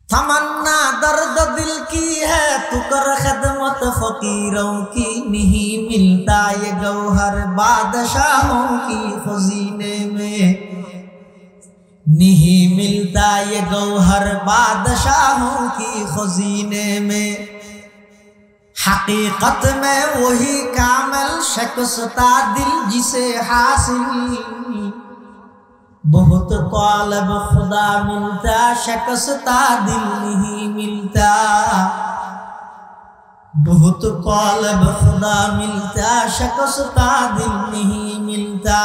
तमन्ना दर्द दिल की है तू कर खिदमत फकीरों की, नहीं मिलता ये गौहर बादशाहों की खजीने में, नहीं मिलता ये गौहर बादशाहों की खजीने में। हकीकत में वही कामिल शख्सता दिल जिसे हासिल, बहुत तालब खुदा मिलता शख्सता दिल नहीं मिलता, बहुत तालब खुदा मिलता शख्सता दिल नहीं मिलता।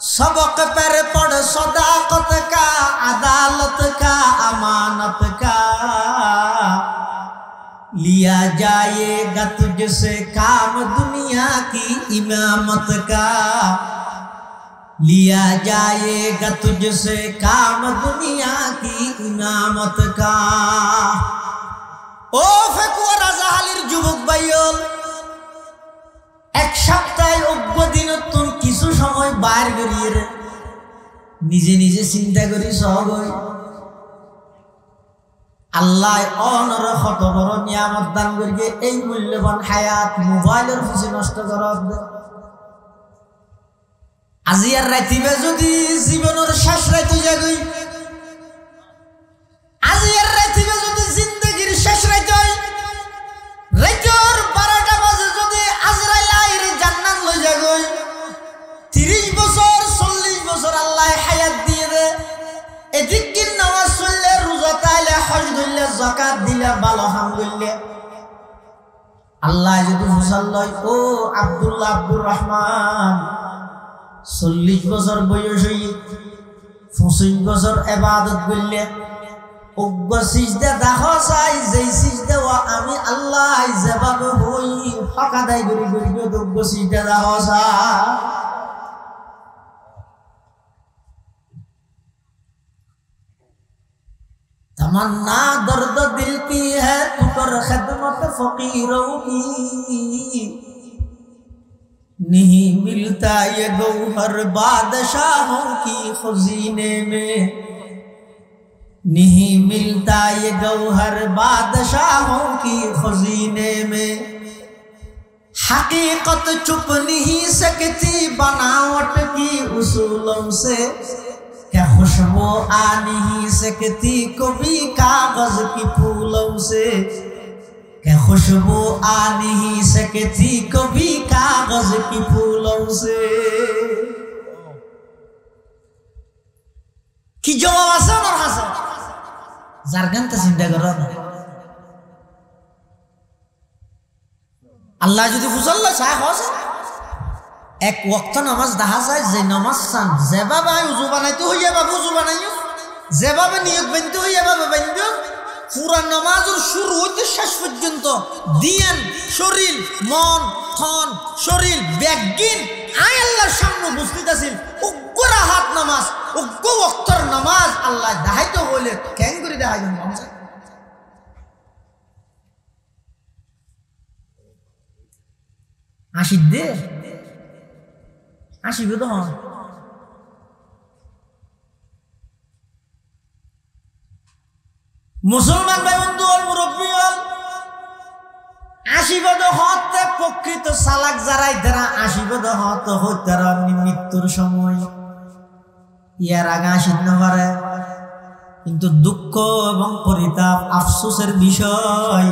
सबक पर पढ़ सदाकत का, अदालत का, अमानत का, लिया जाएगा तुझसे काम दुनिया की इमामत का, लिया जाएगा तुझसे काम दुनिया की इमामत का। ओ फेकुয়া রাজাহালির যুবক ভাইয়ল, এক সপ্তাহ অজ্ঞ দিন তোর কিছু সময় বাইর করিয়ে রে নিজে নিজে চিন্তা করি সহজ হই আল্লাহ অনর কত বড় নিয়ামত দান করিয়ে এই মূল্যবান হায়াত মোবাইলের পিছে নষ্ট করব। আজিয়ার রাতিবে যদি জীবনের শেষ রাত হয়ে যাই, আজিয়ার রাতিবে যদি জিন্দগির শেষ রাত হয়, রাতের 12টা বাজে যদি আজরাইল আইরে জান্নাত লই যাই, 30 বছর 40 বছর আল্লাহ হায়াত দিয়ে দে, এদিক কি নামাজ পড়লে, রোজা তাইলে, হজ ধরলে, যাকাত দিলে, ভালো হাম করলে, আল্লাহ যদি মুসাল্লাই ও আব্দুল্লাহ আব্দুর রহমান 40 বছর বয়স হই 25 বছর ইবাদত করলে, অজ্ঞ সিজদা দেখো চাই, যেই সিজদা আমি আল্লাহ যেভাবে হই হক আদায় করি করি অজ্ঞ সিজদা দেখো চাই। तमन्ना दर्द दिल की है तू कर खिदमत फकीरों की, नहीं मिलता ये गौहर बादशाहों की खजीने में, नहीं मिलता ये गौहर बादशाहों की खजीने में। हकीकत छुप नहीं सकती बनावट की उसूलों से, क्या खुशबू आ नहीं सकती कभी कागज की फूलों से, क्या खुशबू आ नहीं सकती कभी कागज की फूलों से। কি জবাব আছে আমার কাছে? যার গানটা চিন্তা করো না, আল্লাহ যদি ফুসল্লা চায় হসে এক ওয়াক্ত নামাজ দেখা যায়, যে নামাজ চান যেভাবে উজু বানাইতে হইয়া ভাবে উজু বানাইও, যেভাবে নিয়ত বানতে হইয়া ভাবে বানবেও, পুরা নামাজের শুরু হইতে শেষ পর্যন্ত দিয়ান শরীর মন থন শরীর ব্যাগিন আয় আল্লাহর সামনে উপস্থিত আছিল। উগ্র হাত নামাজ, উগ্র ওয়াক্তর নামাজ আল্লাহ দেখাইতে হইলে কেন করে দেখাইবেন? আসি দে আসিবে তো হন মুসলমান ভাই বন্ধু হল মুরব্বী হল আশীর্বাদ হতে প্রকৃত সালাক যারাই তারা আশীর্বাদ হত হইতারা মৃত্যুর সময় ইয়ার আগে আসিত না পারে। কিন্তু দুঃখ এবং পরিতাপ আফসোসের বিষয়,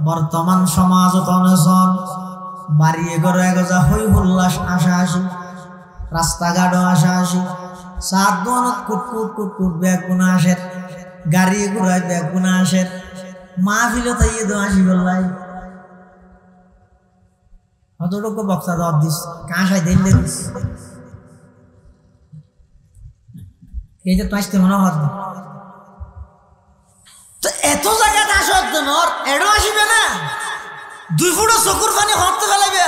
বর্তমান সমাজত অনশন বাড়িয়ে ঘরে গজা হই হুল্লাস আসা আসি, রাস্তাঘাটও আসা আসি, সাত দোয়ানত কুটকুট কুটকুট ব্যাগ গুণা আসে, গাড়ি ঘুরায় ব্যাগ গুণা আসে, মাহফিল তাইয়ে তো আসি বললাই অতটুকু বক্তা দর দিস কাঁসাই দিলে দিস এই যে তো আসতে মনে হত তো এত জায়গাতে আসার জন্য এডো আসিবে না, 2 ফুট চকুর পানি হরতে ফেলাইবে।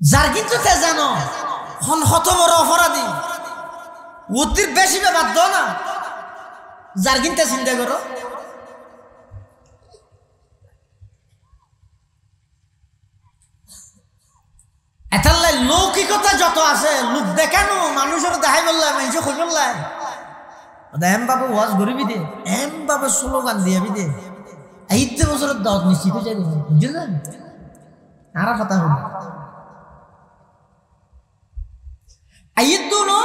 যার কিন্তু তে জানো হত বড় অপরাধী অতির বেশি বাধ্য না, যার কিন্তু চিন্তা করো এটা লৌকিকতা যত আছে লোক দেখানো মানুষের দেখাই বললাম মানুষ খোঁজ বললাম এম বাবা ওয়াজ গরিবি দে এম বাবা স্লোগান দিয়াবি দে 8 বছরের দাওয়াত নিশ্চিত যাই বুঝলেন আর কথা হল আইতো না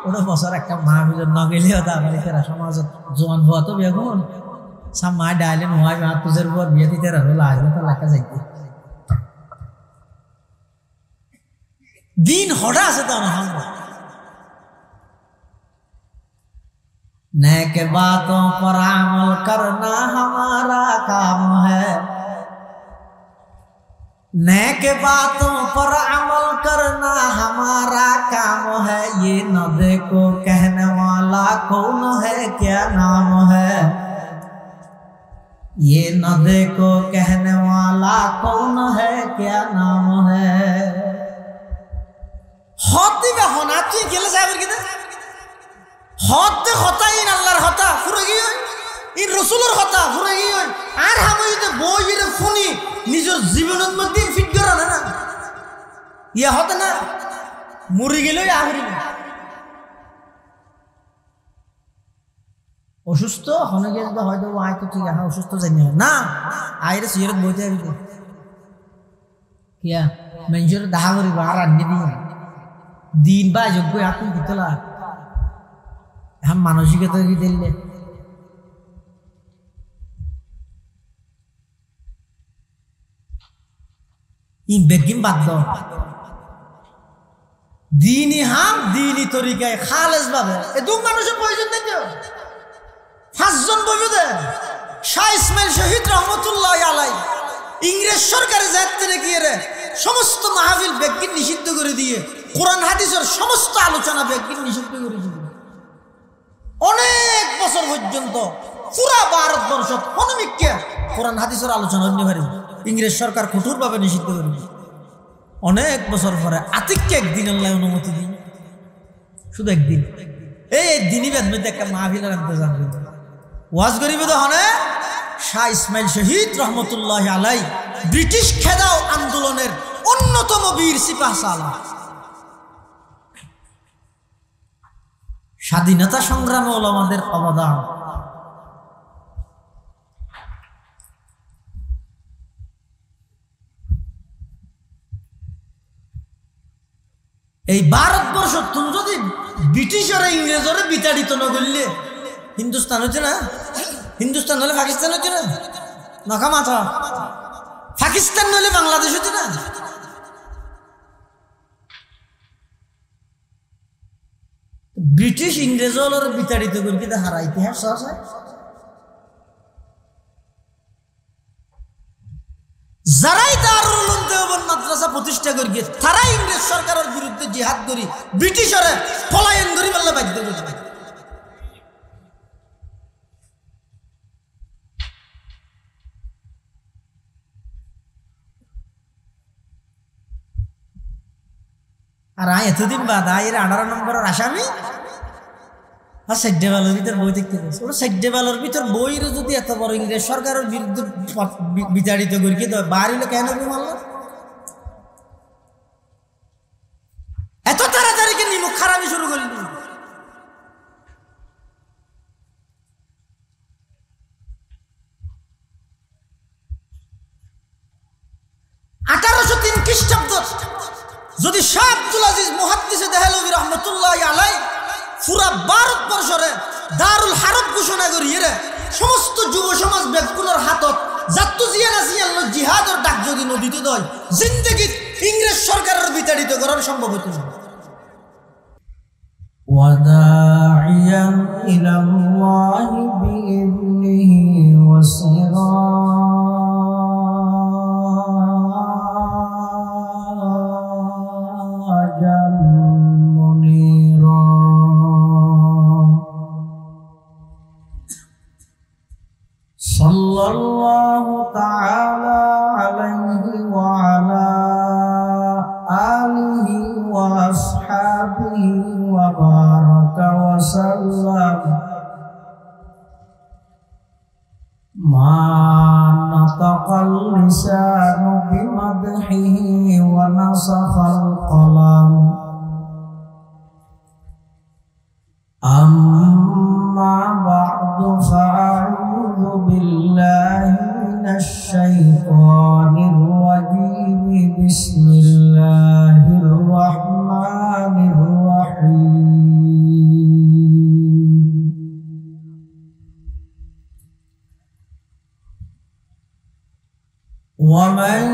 ওটা বছর একটা মাহফিল না গেলে হতো আমার তেরা সমাজত জোয়ান হওয়া তো বেগুন সব মা ডাইলেন হয় মা তুজের উপর বিয়ে দিতে রাখলো আসবে তো লেখা যাইতে दिन होड़ा से तो हम नेक बातों पर अमल करना हमारा काम है नेक बातों पर अमल करना हमारा काम है ये न देखो कहने वाला कौन है क्या नाम है ये न देखो कहने वाला कौन है क्या नाम है হতে বা হনা তুই গেলে যাবের কিনা হতে হতা ইন আল্লাহর হতা ফুরে গিয়ে ইন রাসূলের হতা ফুরে গিয়ে আর হামইতে বইরে ফুনি নিজের জীবনের মধ্যে ফিট করা না ইয়া হতে না মরি গেলেই আহরি অসুস্থ হনে গেলে হয়তো আইতো ঠিক আছে অসুস্থ জানি না আইরে সিগারেট বইতে আইবি কিয়া মেঞ্জর দাহা করি আর আন্নি দিয়ে दिन बा যোগ্য আপনি কিতলা हम मानसिकता की दिले इन बेगिम बात दो दीनी हम दीनी तरीकाয় খালেস ভাবে এ দুই মানুষের প্রয়োজন নেই তো পাঁচজন বইবে শাহ ইসমাইল শহীদ রহমাতুল্লাহি আলাইহি ইংরেজ সরকারের যাত্রে কি রে সমস্ত মাহফিল বেগিন নিষিদ্ধ করে দিয়ে কোরআন হাদিসের সমস্ত আলোচনা বেগিন নিষিদ্ধ করে দিয়ে অনেক বছর পর্যন্ত পুরা ভারতবর্ষ অনমিককে কোরআন হাদিসের আলোচনা হইতে পারে ইংরেজ সরকার কঠোরভাবে নিষিদ্ধ করে দিয়ে অনেক বছর পরে আতিককে একদিন আল্লাহ অনুমতি দিন শুধু একদিন এই দিনই বেদ মধ্যে একটা মাহফিলের ইন্তজাম করে ওয়াজ করিবে তো হনে শাহ ইসমাইল শহীদ রহমতুল্লাহি আলাইহি ব্রিটিশ খেদাও আন্দোলনের অন্যতম বীর সিপাহ সালার স্বাধীনতা সংগ্রামে ওলামাদের অবদান এই ভারতবর্ষ তুমি যদি ব্রিটিশরা ইংরেজরা বিতাড়িত না করলে হিন্দুস্তান হচ্ছে না হিন্দুস্তান হলে পাকিস্তান হচ্ছে না নখা মাথা পাকিস্তান হলে বাংলাদেশ হচ্ছে না ব্রিটিশ ইংরেজরা বিতাড়িত করে কি হারা ইতিহাস আছে যারাই দারুল উলুম দেওবন্দ মাদ্রাসা প্রতিষ্ঠা করি তারা ইংরেজ সরকারের বিরুদ্ধে জিহাদ করি ব্রিটিশরে পলায়ন করি বললে বাধ্য করবে আর এতদিন বাদ আয়ের 18 নম্বরের আসামি আর সাইডেবালের ভিতর বই দেখতে পাচ্ছি ওরা সাইডেবালের ভিতর বইরে যদি এত বড় ইংরেজ সরকারের বিরুদ্ধে বিতাড়িত করি কি বাড়িলে কেন মারল এত তাড়াতাড়ি কে নিমুখ খারাপি শুরু করলি 1803 খ্রিস্টাব্দ যদি শাহ আব্দুল আজিজ মুহাদ্দিস দেহলভী রহমাতুল্লাহি আলাইহি পুরা ভারতবর্ষরে দারুল হারব ঘোষণা করি রে সমস্ত যুব সমাজ ব্যক্তিগুলোর হাতত জাত্তু জিয়া নাসিয়াল জিহাদের ডাক যদি নদীতে দেয় জিন্দেগি ইংরেজ সরকারের বিতাড়িত করার সম্ভব হতো না ওয়াদাইয়ান ইলাল্লাহি বিইذনিহি ওয়াসিরাজাম মুনীরা সাল্লাল্লাহু তাআলা আলাইহি ওয়া আলা আলিহি ওয়া আসহাবিহি ওয়া বারাকা ওয়া সাল্লাম মা নাতাকাল লিসানু বিমাদহিহি ওয়া নাসাখাল কলাম বিসমিল্লাহির রহমানির রহিম ওয়া মান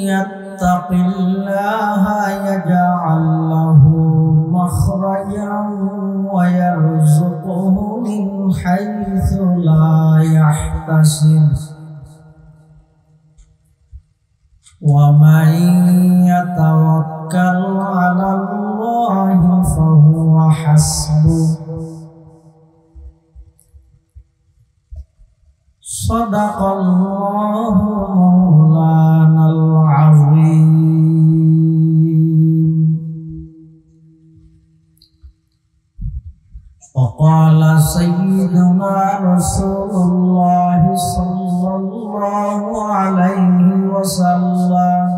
ইয়াত্তাকিল্লাহা ইয়াজআল লাহু মাখরাজান ওয়া ইয়ারযুকহু মিন হাইসু লা ইয়াহতাসিব ومن يتوكل على الله فهو حسبه صدق الله مولانا العظيم وقال سيدنا رسول الله صلى الله عليه وسلم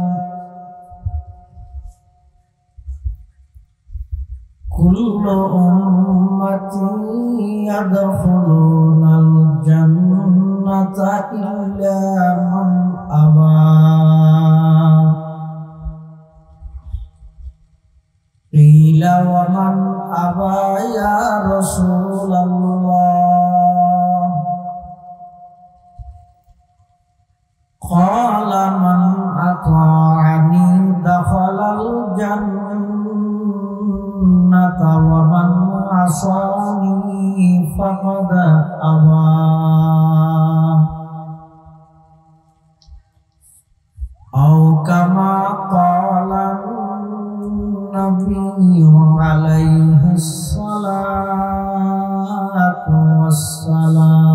كل أمتي يدخلون الجنة إلا من أبى قيل ومن أبى يا رسول الله قال من أطاعني دخل الجنة ومن عصاني فقد أبى أو كما قال النبي عليه الصلاة والسلام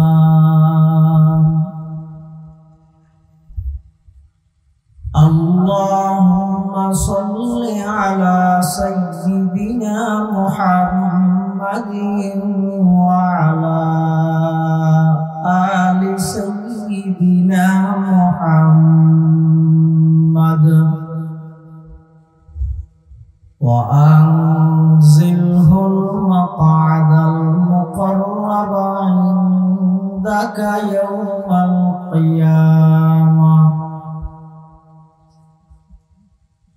اللهم صل على سيدنا محمد وعلى آل سيدنا محمد وأنزله المقعد المقرب عندك يوم القيامة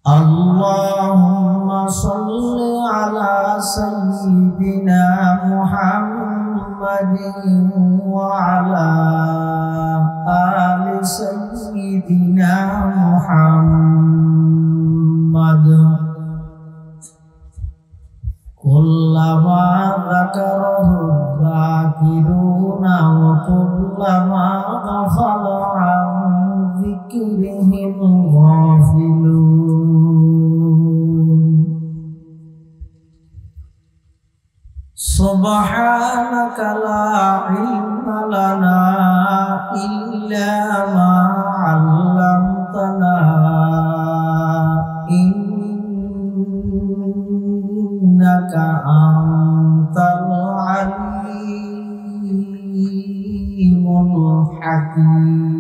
اللهم صل على سيدنا محمد وعلى آل سيدنا محمد كلما ذكره الذاكرون وكلما غفل عن ذكرهم الغافلون سبحانك لا علم لنا إلا ما علمتنا إنك أنت العليم الحكيم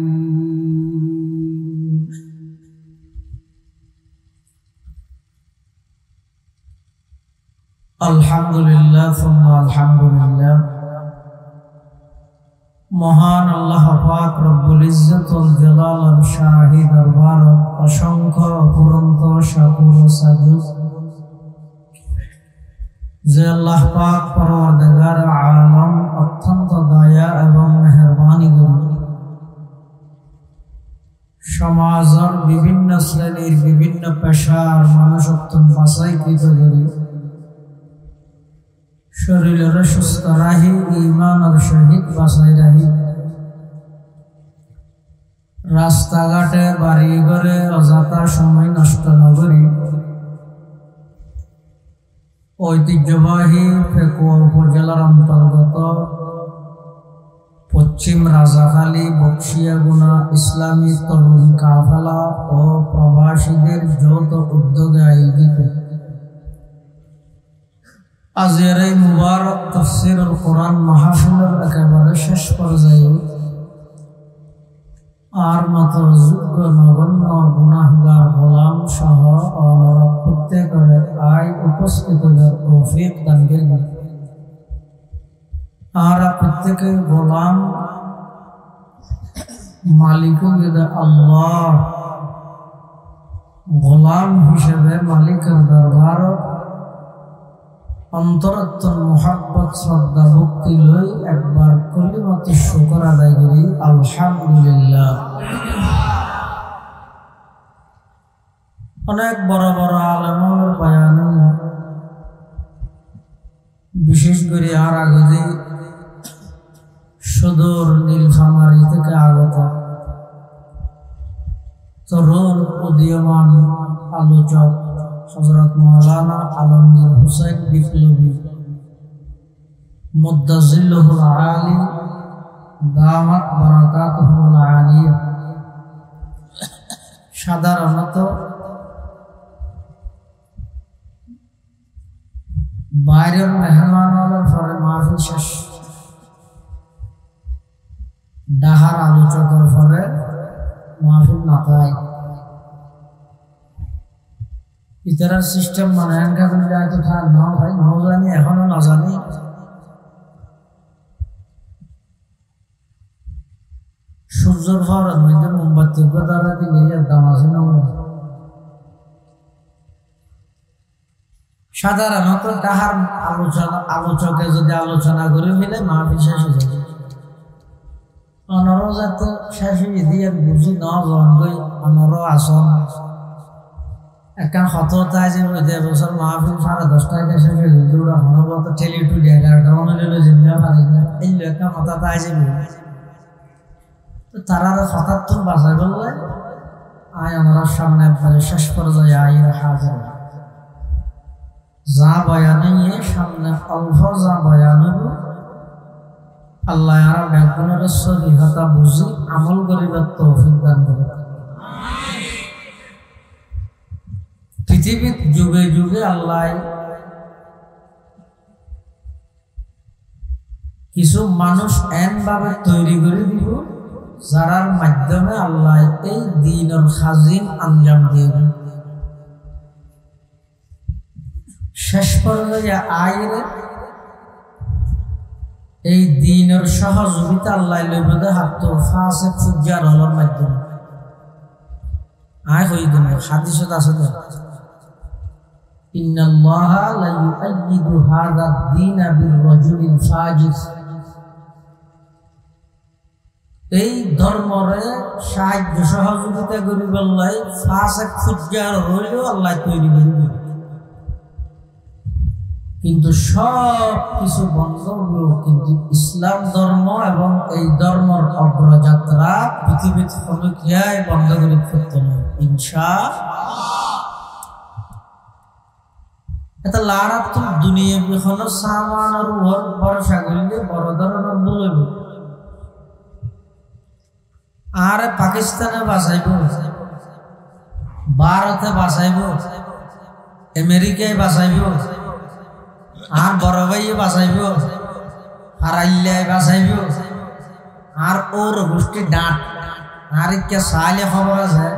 الحمد لله ثم الحمد لله মহান আল্লাহ পাক রব্বুল ইজ্জত ওয়াল জালাল শাহী দরবার অসংখ্য অপুরন্ত শাকুর ও সাজুদ যে আল্লাহ পাক পরওয়ারদিগার আলম অত্যন্ত দয়া এবং মেহেরবানি করে সমাজের বিভিন্ন শ্রেণীর বিভিন্ন পেশার মানুষ অত্যন্ত বাছাইকৃত করে শরীরের সুস্থ রাহি ঈমানের সহিত বাছাই রাহি রাস্তাঘাটে বাড়ি ঘরে অযথা সময় নষ্ট না করি ঐতিহ্যবাহী ফেকুয়া উপজেলার অন্তর্গত পশ্চিম রাজাখালী বক্সিয়াগুনা ইসলামী তরুণ কাফেলা ও প্রবাসীদের যৌথ উদ্যোগে আয়োজিত আজকের এই মুবারক তাফসীরুল কোরআন মাহফিলের একেবারে শেষ পর্যায়ে আর মাত্র যোগ্য নগণ্য গুনাহগার গোলাম সহ অনরব প্রত্যেকের আয় উপস্থিতদের তৌফিক দান করবেন। আর প্রত্যেকে গোলাম মালিক আল্লাহ গোলাম হিসেবে মালিকের দরবার অন্তরাত্মার মোহাব্বত শ্রদ্ধা ভক্তি লই একবার কলিমাতুশ শুকর আদায় করি আলহামদুলিল্লাহ। অনেক বড় বড় আলেমের বয়ান, বিশেষ করে আর আগে সুদূর নীলফামারী থেকে আগত তরুণ উদীয়মান আলোচক হযরত মাওলানা আলমগীর হুসাইন বিপ্লবী মুদ্দাজিল্লুহুল আলী দামাত বারাকাতুহুল আলিয়া সাধারণত বাইরের মেহমান হওয়ার পরে মাহফিল শেষ, ডাহার আলোচকের পরে মাহফিল না পায়, ইতারার সিস্টেম মানে এনকা করলে হয়তো থাক না ভাই, নাও জানি এখনো না জানি। সূর্যের ফরের মধ্যে মোমবাতির দ্বারা দিলে এর দাম আছে না? সাধারণত ডাহার আলোচকে যদি আলোচনা করে ফেলে মাহফিল শেষ হয়ে যাবে। অনরও যাতে শেষ হয়ে দিয়ে বুঝি ন গই অনরও আসন একখান হতায় যে ১০ বছর মাহফিল 10:30 শেষ হয়ে গেল, ওরা হনবত ঠেলি টুলি 11টা মনে লইল যে মিয়া পারি না, এই একখান হতায় যাবে। তো তারা হঠাৎ তো বাঁচাই বললে আয় আমরা সামনে একবারে শেষ পর্যায়ে আইন হাজার যা বয়ান সামনে অল্প যা বয়ান আল্লাহ আর ব্যাগুনের সহিহতা বুঝি আমল করিবার তৌফিক দান করে। পৃথিবীর যুগে যুগে আল্লাহ কিছু মানুষ এন ভাবে তৈরি করে দিব যারার মাধ্যমে আল্লাহ এই দ্বীনের খাজিন আঞ্জাম দিয়ে শেষ পর্যায়ে আয়ের এই দ্বীনের সহযোগিতা আল্লাহ লইবে হাত ফাসিক ফুজ্জার হলোর মাধ্যমে। আয় হই দেন হাদিসে আছে তো, ইন্নাল্লাহা লা ইউআইয়িদু হাযা দ্বীনা বির-রাজুলিল ফাজির, এই ধর্মরে সাহায্য সহযোগিতা করিবে আল্লাহ ফাসিক ফুজ্জার হইলেও আল্লাহ তৈরি করবে। কিন্তু সব কিছু বন্ধ হলো, কিন্তু ইসলাম ধর্ম এবং এই ধর্মের অগ্রযাত্রা পৃথিবীর কোনো ক্রিয়ায় বন্ধ করে ফেলতে নয় ইনশাআল্লাহ। এটা লাড়াতুল দুনিয়া বিখনো সামানের উপর ভরসা করলে বড় ধরনের ভুল হইব। আর পাকিস্তানে বাঁচাইব, ভারতে বাঁচাইব, আমেরিকায় বাঁচাইব, আর বড় ভাইয়ে বাঁচাইব, আর আল্লাহ বাঁচাইব, আর ওর গোষ্ঠী ডাঁট আর কে সালে খবর আছে।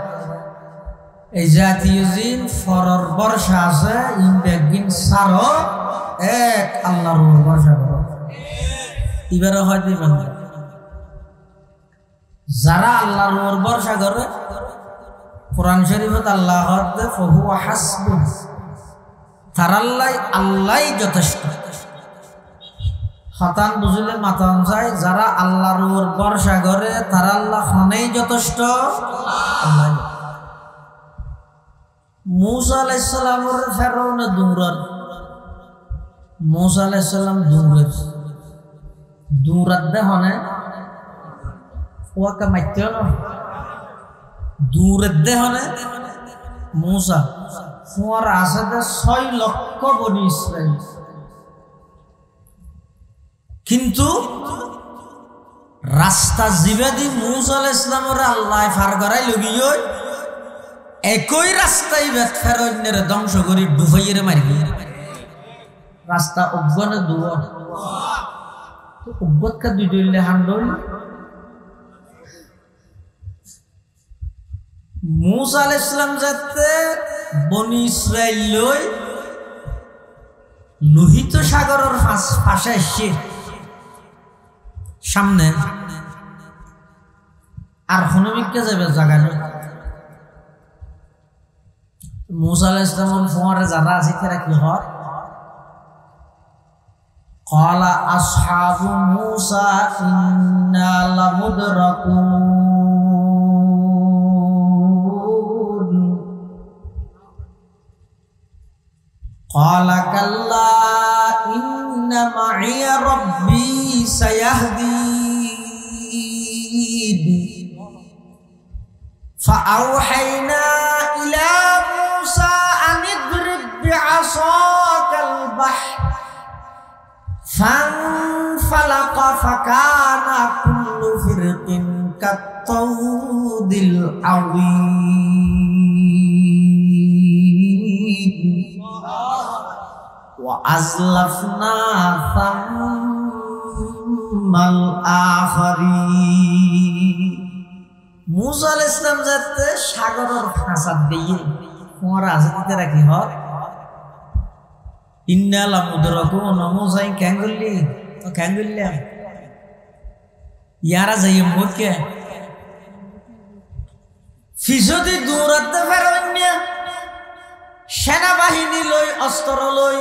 এই জাতীয় জিন ফরর বর্ষা আছে ইনবেগিন সারো এক আল্লাহর উপর ভরসা করো। এবারে হয়তো যারা আল্লাহর উপর ভরসা করে, কোরআন শরীফত আল্লাহ ফাহুয়া হাসবুহ, আল্লাহ যথেষ্ট। হতান বুঝলে মাতান যায়, যারা আল্লাহর উপর ভরসা করে তারা আল্লাহ খানেই যথেষ্ট। মূসা আলাইহিস সালামের ফেরাউনে দৌড়ান, মূসা আলাইহিস সালাম দৌড়াত দেহনে ওয়াকা মাইতে না দৌড়াত দেহনে মূসা ফুয়ার আসে 6 লক্ষ বনি ইসরাইল, কিন্তু রাস্তা জিবাদি মূসা আলাইহিস সালামের আল্লাহ ফার করাই লগিও একই রাস্তায় ফেরাউনের ধ্বংস করে ডুবাইয়ে মারি রাস্তা অজ্ঞানে দুয়া অজ্ঞতকা দুই দইলে হান্ডল। মূসা আলাইহিস সালাম যাতে বনি ইসরাইল লই লোহিত সাগরের পাশে এসে সামনে আর হনুমিককে যাবে জায়গা নেই। মুসা আলাইহিস সালামের ফোয়ারে যারা আছে তারা কি হয় قال أصحاب موسى إنا لمدركون قال كلا إن معي ربي سيهدين فأوحينا إلى موسى أن اضرب بعصاك البحر فانفلق فكان كل فرق كالطود العظيم وأزلفنا ثم الآخرين মুসা আলাইহিস সালাম যাতে সাগরের ফাঁসাদ দিয়ে ফোঁয়ারা আছে রাখি হয় ইন্না লামুদরাকুন মুসাই ক্যাঙ্গুল্লি তো ক্যাঙ্গুল্লা ইয়ারা যাই মুকে ফিসদি দূরতে ফেরন্য সেনাবাহিনী লই অস্ত্র লই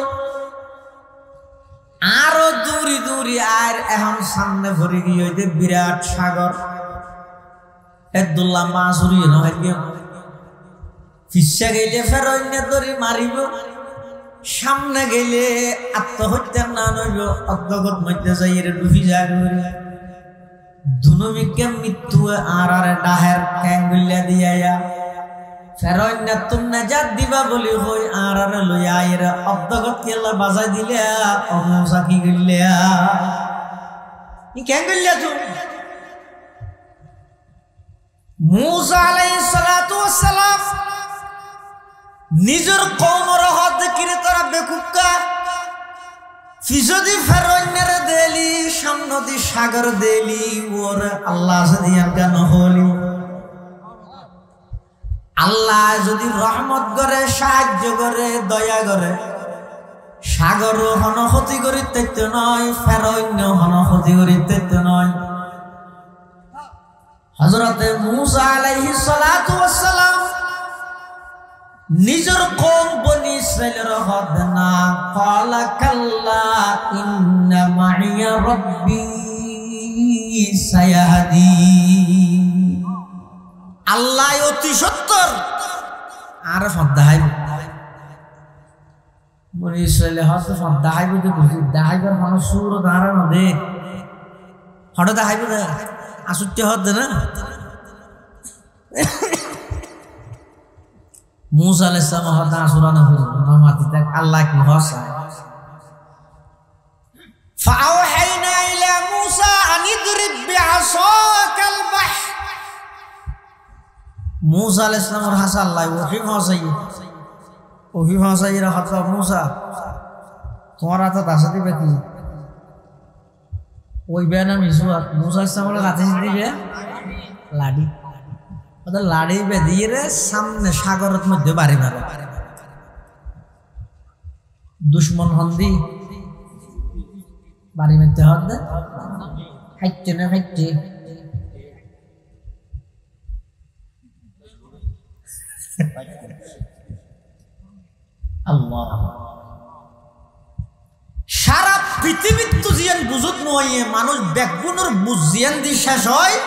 আরো দূরি দূরি আর এখন সামনে ভরে গিয়ে বিরাট সাগর একদুল্লাহ মাসুরি নহয় গিয়ে ফিসা গেলে ফেরন্য ধরে মারিব সামনে গেলে আত্মহত্যা না নইল অজ্ঞগত মধ্যে যাই ডুবি যায় দুনমিকে মৃত্যু আর ডাহের ক্যাঙ্গুল্লা দিয়া ফেরন্য তুমি নাজাত দিবা বলি হই আর লইয়া এরা অজ্ঞগত কেলা বাজাই দিলে অমসা কি গিল্লা ই ক্যাঙ্গুল্লা তো মুসা আলাইহিস সালাতু ওয়াস সালাম নিজের কওমের হদ কিরে তারা বেকুক্কা ফিজদি ফেরন্নের দেলি সামনদি সাগর দেলি ওর আল্লাহ যদি গান হলি আল্লাহ যদি রহমত করে সাহায্য করে দয়া করে সাগর হন ক্ষতি করিতে নয় ফেরন্য হন ক্ষতি করিতে নয় হযরতে মুসা আলাইহিস সালাতু ওয়াস সালাম নিজের কওম বনি ইসরাইলের হদ না ক্বালা কাল্লা ইন্না মাইয়া রাব্বি সায়াহদি আল্লাহ অতি সত্তর আর ফদাহাইব বনি ইসরাইলে হদ ফদাহাইব তো বুঝি দাহাইবার মানুষ সুর ধারণ দেখ হড দাহাইব আসুতে হদ না মুসা আলাইহিস সালাম হদা সুরানা ফরমাতি তাক আল্লাহ কি হসা ফাআওহাইনা ইলা মুসা আন ইদরিব বিআসাকাল বাহর মুসা আলাইহিস সালামের হাসা আল্লাহ ওহি ভাষাই রাখা মুসা তোমার হাতে দাসা দিবে কি ওই বেনা মিসুয়াত মুসা আলাইহিস সালামের হাতে দিবে লাডি ওদের লাড়ি বেঁধিয়ে সামনে সাগরের মধ্যে বাড়ি মারে দুশ্মন হন্দি বাড়ি মধ্যে হচ্ছে খাইছে না খাইছে আল্লাহ সারা পৃথিবীর তো জিয়ান বুঝুত নয় মানুষ ব্যাগুনের বুঝিয়ান দি শেষ হয়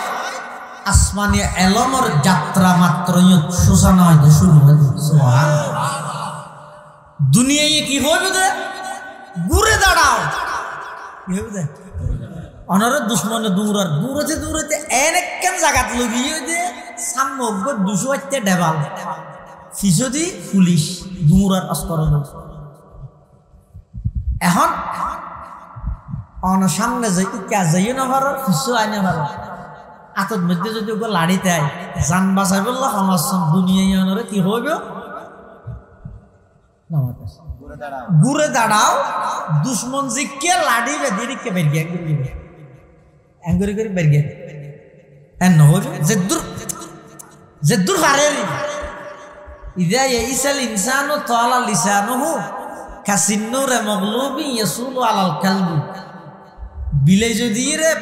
আসমানি এলমর যাত্রা মাত্রই সূচনা হইতে শুরু হয় সুবহানাল্লাহ দুনিয়ায় কি হইবে দে ঘুরে দাঁড়াও কি হইবে দে অনরে দুশমনে দূরার দূরতে এনেককেন জায়গাত লগিয়ে দে সামনে অগ্গ 200 ডেবাল ফিসদি পুলিশ দূরার অস্করণ এখন অন সামনে যাই কে যাইও না পারো ফিসো আইনা পারো আতত মধ্যে যদি ওকে লাড়িতে আয় জান বাঁচাই বললো সমস্যা দুনিয়ায় অনরে কি হইবে ঘুরে দাঁড়াও দুশ্মন জিকে লাড়ি বেদিকে বেরিয়ে এঙ্গুরি করে বেরিয়ে এন হইবে জেদ্দুর হারেরি ইদা ইয়াইসাল ইনসানু তালা লিসানুহু কাসিন্নুর মাগলুবি ইয়াসুলু আলাল কালবি বিলে যদি রে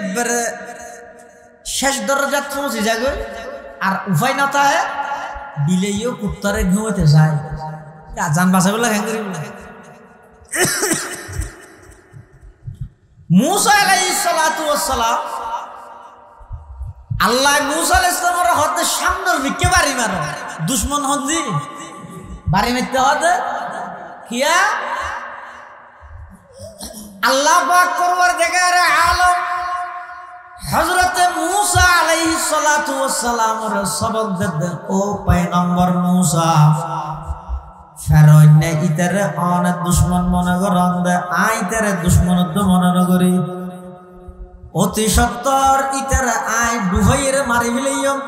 শেষ দরজাত পৌঁছে যাবে আর উপায় না থাকে বিলেইও কুত্তারে ঘুমাতে যায় জান বাঁচাবলে হ্যাং করি মুসা আলাইহিস সালাতু ওয়াস সালাম আল্লাহ মুসা আলাইহিস সালামের হাতে সামনের দিকে বাড়ি মারো দুশমন হন্দি বাড়ি মারতে হতে কিয়া আল্লাহ পাক পরওয়ারদিগার আলম হযরত মুসা আলাইহিস সালাতু ওয়াস সালামের সবক দেন ও পয়গম্বর মুসা ফেরোইনে ইতারে অনেক দুশ্মন মনে করেন আইতারে দুশ্মন মনে নগরী অতি সত্তর ইতারে আই ডুহাইরে মারি ফেলাইম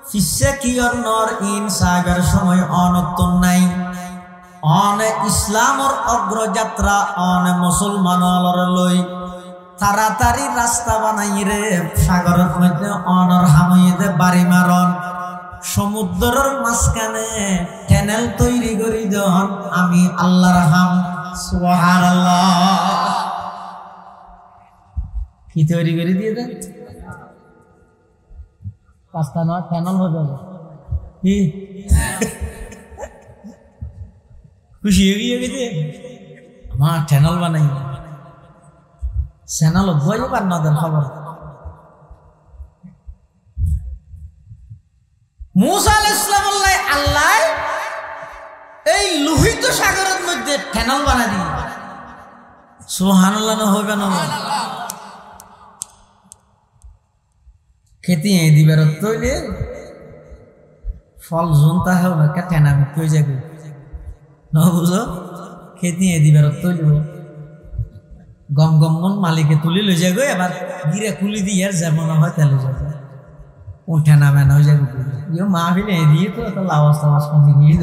ফিসে কি অন্যর ইন সাগর সময় অনত্তন নাই অনে ইসলামর অগ্রযাত্রা অনে মুসলমানর লই তাড়াতাড়ি রাস্তা বানাই রে সাগরের মধ্যে অনর হামইতে বাড়ি মারন সমুদ্রের মাঝখানে চ্যানেল তৈরি করি দেন আমি আল্লাহর হাম সুবহানাল্লাহ কি তৈরি করে দিয়ে দেন রাস্তা নয় চ্যানেল হয়ে যাবে কি খুশি হয়ে গেছে আমার চ্যানেল বানাই চ্যানেল বই বান্নাদের খবর মুসা আলাইহিস সালাম আল্লাহ এই লোহিত সাগরের মধ্যে চ্যানেল বানাই দিল সুবহানাল্লাহ হবে না খেতে দিবার তৈলে ফল জুনতা হবে না চ্যানেল কই যাবে না বুঝো খেতে দিবার তৈল গম গম মন মালিকে তুলি লই যাবে এবার গিরে খুলি দিয়ে আর যেমন হয় তেলে যাবে উঠে নামে না হয়ে যাবে ইয়ে মাহফিলে দিয়ে তো লাওয়াজ টাওয়াজ কমে গিয়ে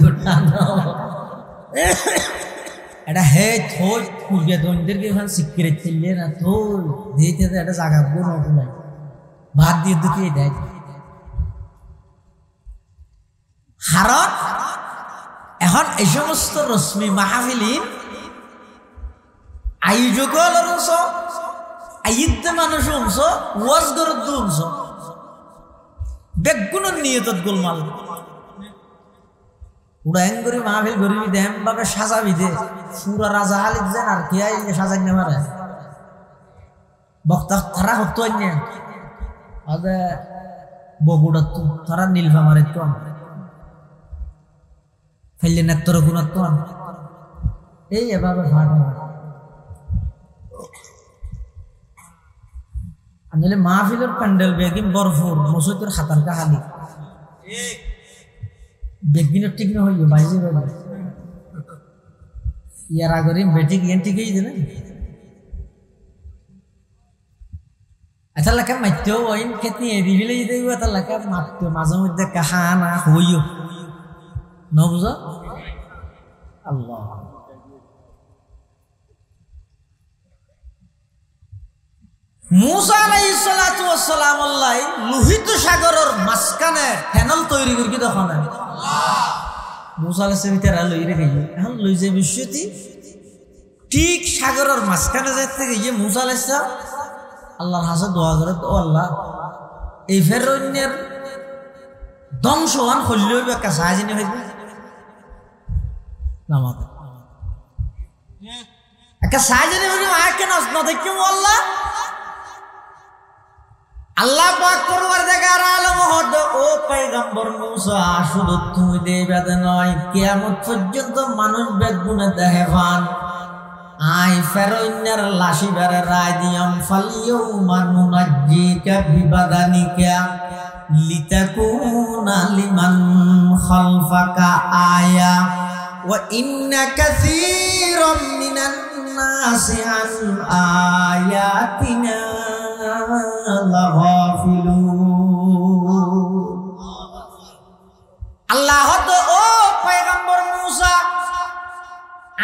এটা হে থোজ পূর্বে দন্ডের কে সিক্রেট ছিললে না তো দিতে একটা জায়গা কোনো নাই ভাত দিয়ে দুটিয়ে দেয় হারত এখন এই সমস্ত রশ্মি মাহফিলিন আয়োজক অংশ আইতে মানুষ অংশ ওয়াজ গরদ অংশ বেগুনের নিয়তত গোলমাল উড়াইন করে মাহফিল গরিবি দেম ভাবে সাজাবি দে পুরা রাজা হালিদ যেন আর কে আইলে সাজাই না মারে বক্তা তারা হতো না আদে বগুড়া তো তারা নীলফামারে তো ফেললে নেত্র গুণাত তো এই এভাবে ভাট আনলে মাহফিলের প্যান্ডেল বেগিন বরফুর মসজিদের খাতার কাহালি বেগিনের ঠিক না হইবে বাইরে বাইরে ইয়ার আগরে বেটিক ইয়ান ঠিকই দিলে আচ্ছা লাকা মাইতো ওইন কেতনি এদিবিলে দিইবা তা লাকা মাত্র মাঝে মধ্যে কাহানা হইও ন বুঝা আল্লাহ মুসা আলাইহিস সালাতু ওয়াস সালাম আল্লাহ লোহিত সাগরের মাঝখানে চ্যানেল তৈরি করি তখন মুসা আলাইহিস সালাম লই রে গই এখন লই যে বিশ্বতি ঠিক সাগরের মাঝখানে যাইতে গিয়ে মুসা আলাইহিস সালাম আল্লাহর কাছে দোয়া করে ও আল্লাহ এই ফেরৌনের ধ্বংসওয়ান হইলেও একটা সাহায্য হইবে নামাজ একটা সাহায্য হইবে আর কেন না দেখি আল্লাহ আল্লাহ পাক পরওয়ারদিগার আলম হদ ও পয়গম্বর মুসা শুধু তুমি দেবে নয় কিয়ামত পর্যন্ত মানুষ বেগুনে দেহবান আই ফেরৌনের লাশিবার রায় দিয়াম ফালিয়াউমা নুনাজ্জিকা বিবাদানিকা লিতাকুনা লিমান খালফাকা আয়া ওয়া ইন্না কাসীরাম মিনান নাসি আন আয়াতিনা আল্লাহ তো ও পয়গম্বর মুসা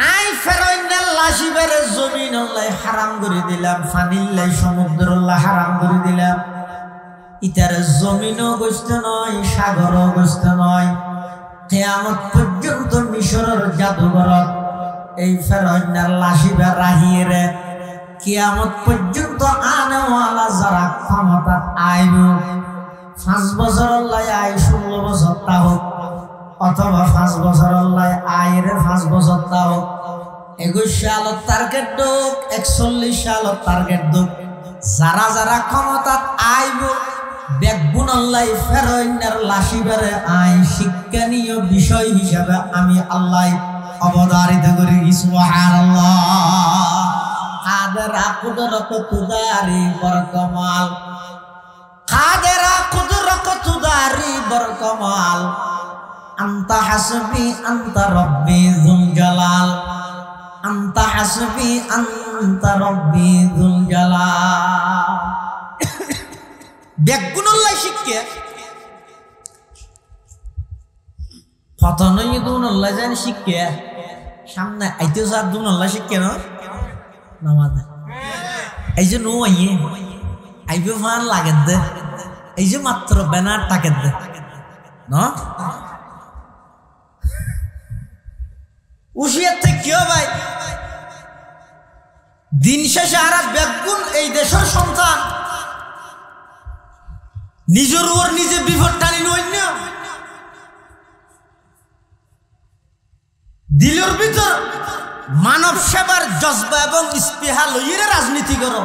আই ফেরৌনের লাশিবার জমিন আল্লাহ হারাম করে দিলাম ফানিল্লাই সমুদ্র আল্লাহ হারাম করে দিলাম ইতার জমিনও গোস্ত নয় সাগরও গোস্ত নয় কিয়ামত পর্যন্ত মিশরের জাদুঘর এই ফেরৌনের লাশিবার রাহিয়ে রে কিয়ামত পর্যন্ত আনেওয়ালা যারা ক্ষমতা আইব 5 বছর আল্লাহ আই 16 বছর তা হোক অথবা 5 বছর আল্লাহ আয়ের 5 বছর দাও 21 সালত টার্গেট দোক 41 সালত টার্গেট দোক যারা যারা ক্ষমতা আইব বেগুন আল্লাহ ফেরোইনার লাশিবারে আই শিক্ষণীয় বিষয় হিসাবে আমি আল্লাহ অবধারিত করি সুবহানাল্লাহ কাদেরা কুদরত তুদারি বরকমাল কাদেরা কুদরত তুদারি বরকমাল আনতা হাসবি আনতা রব্বি যুল জালাল আনতা হাসবি আনতা রব্বি যুল জালাল বেগুনুল্লাহ শিক্ষা ফতনই দুনুল্লাহ জানি শিক্ষা সামনে আইতে সার দুনুল্লাহ শিক্ষা না নামাজ এই যে নো আইয়ে আইবে ফান লাগে দে এই যে মাত্র ব্যানার টাকে দে না উশিয়াতে কিও ভাই দিন শেষে আর বেগুন এই দেশের সন্তান নিজের ওর নিজে বিপদ টানি নই না দিলের ভিতর মানব সেবার জজবা এবং স্পৃহা লইয়ে রাজনীতি করো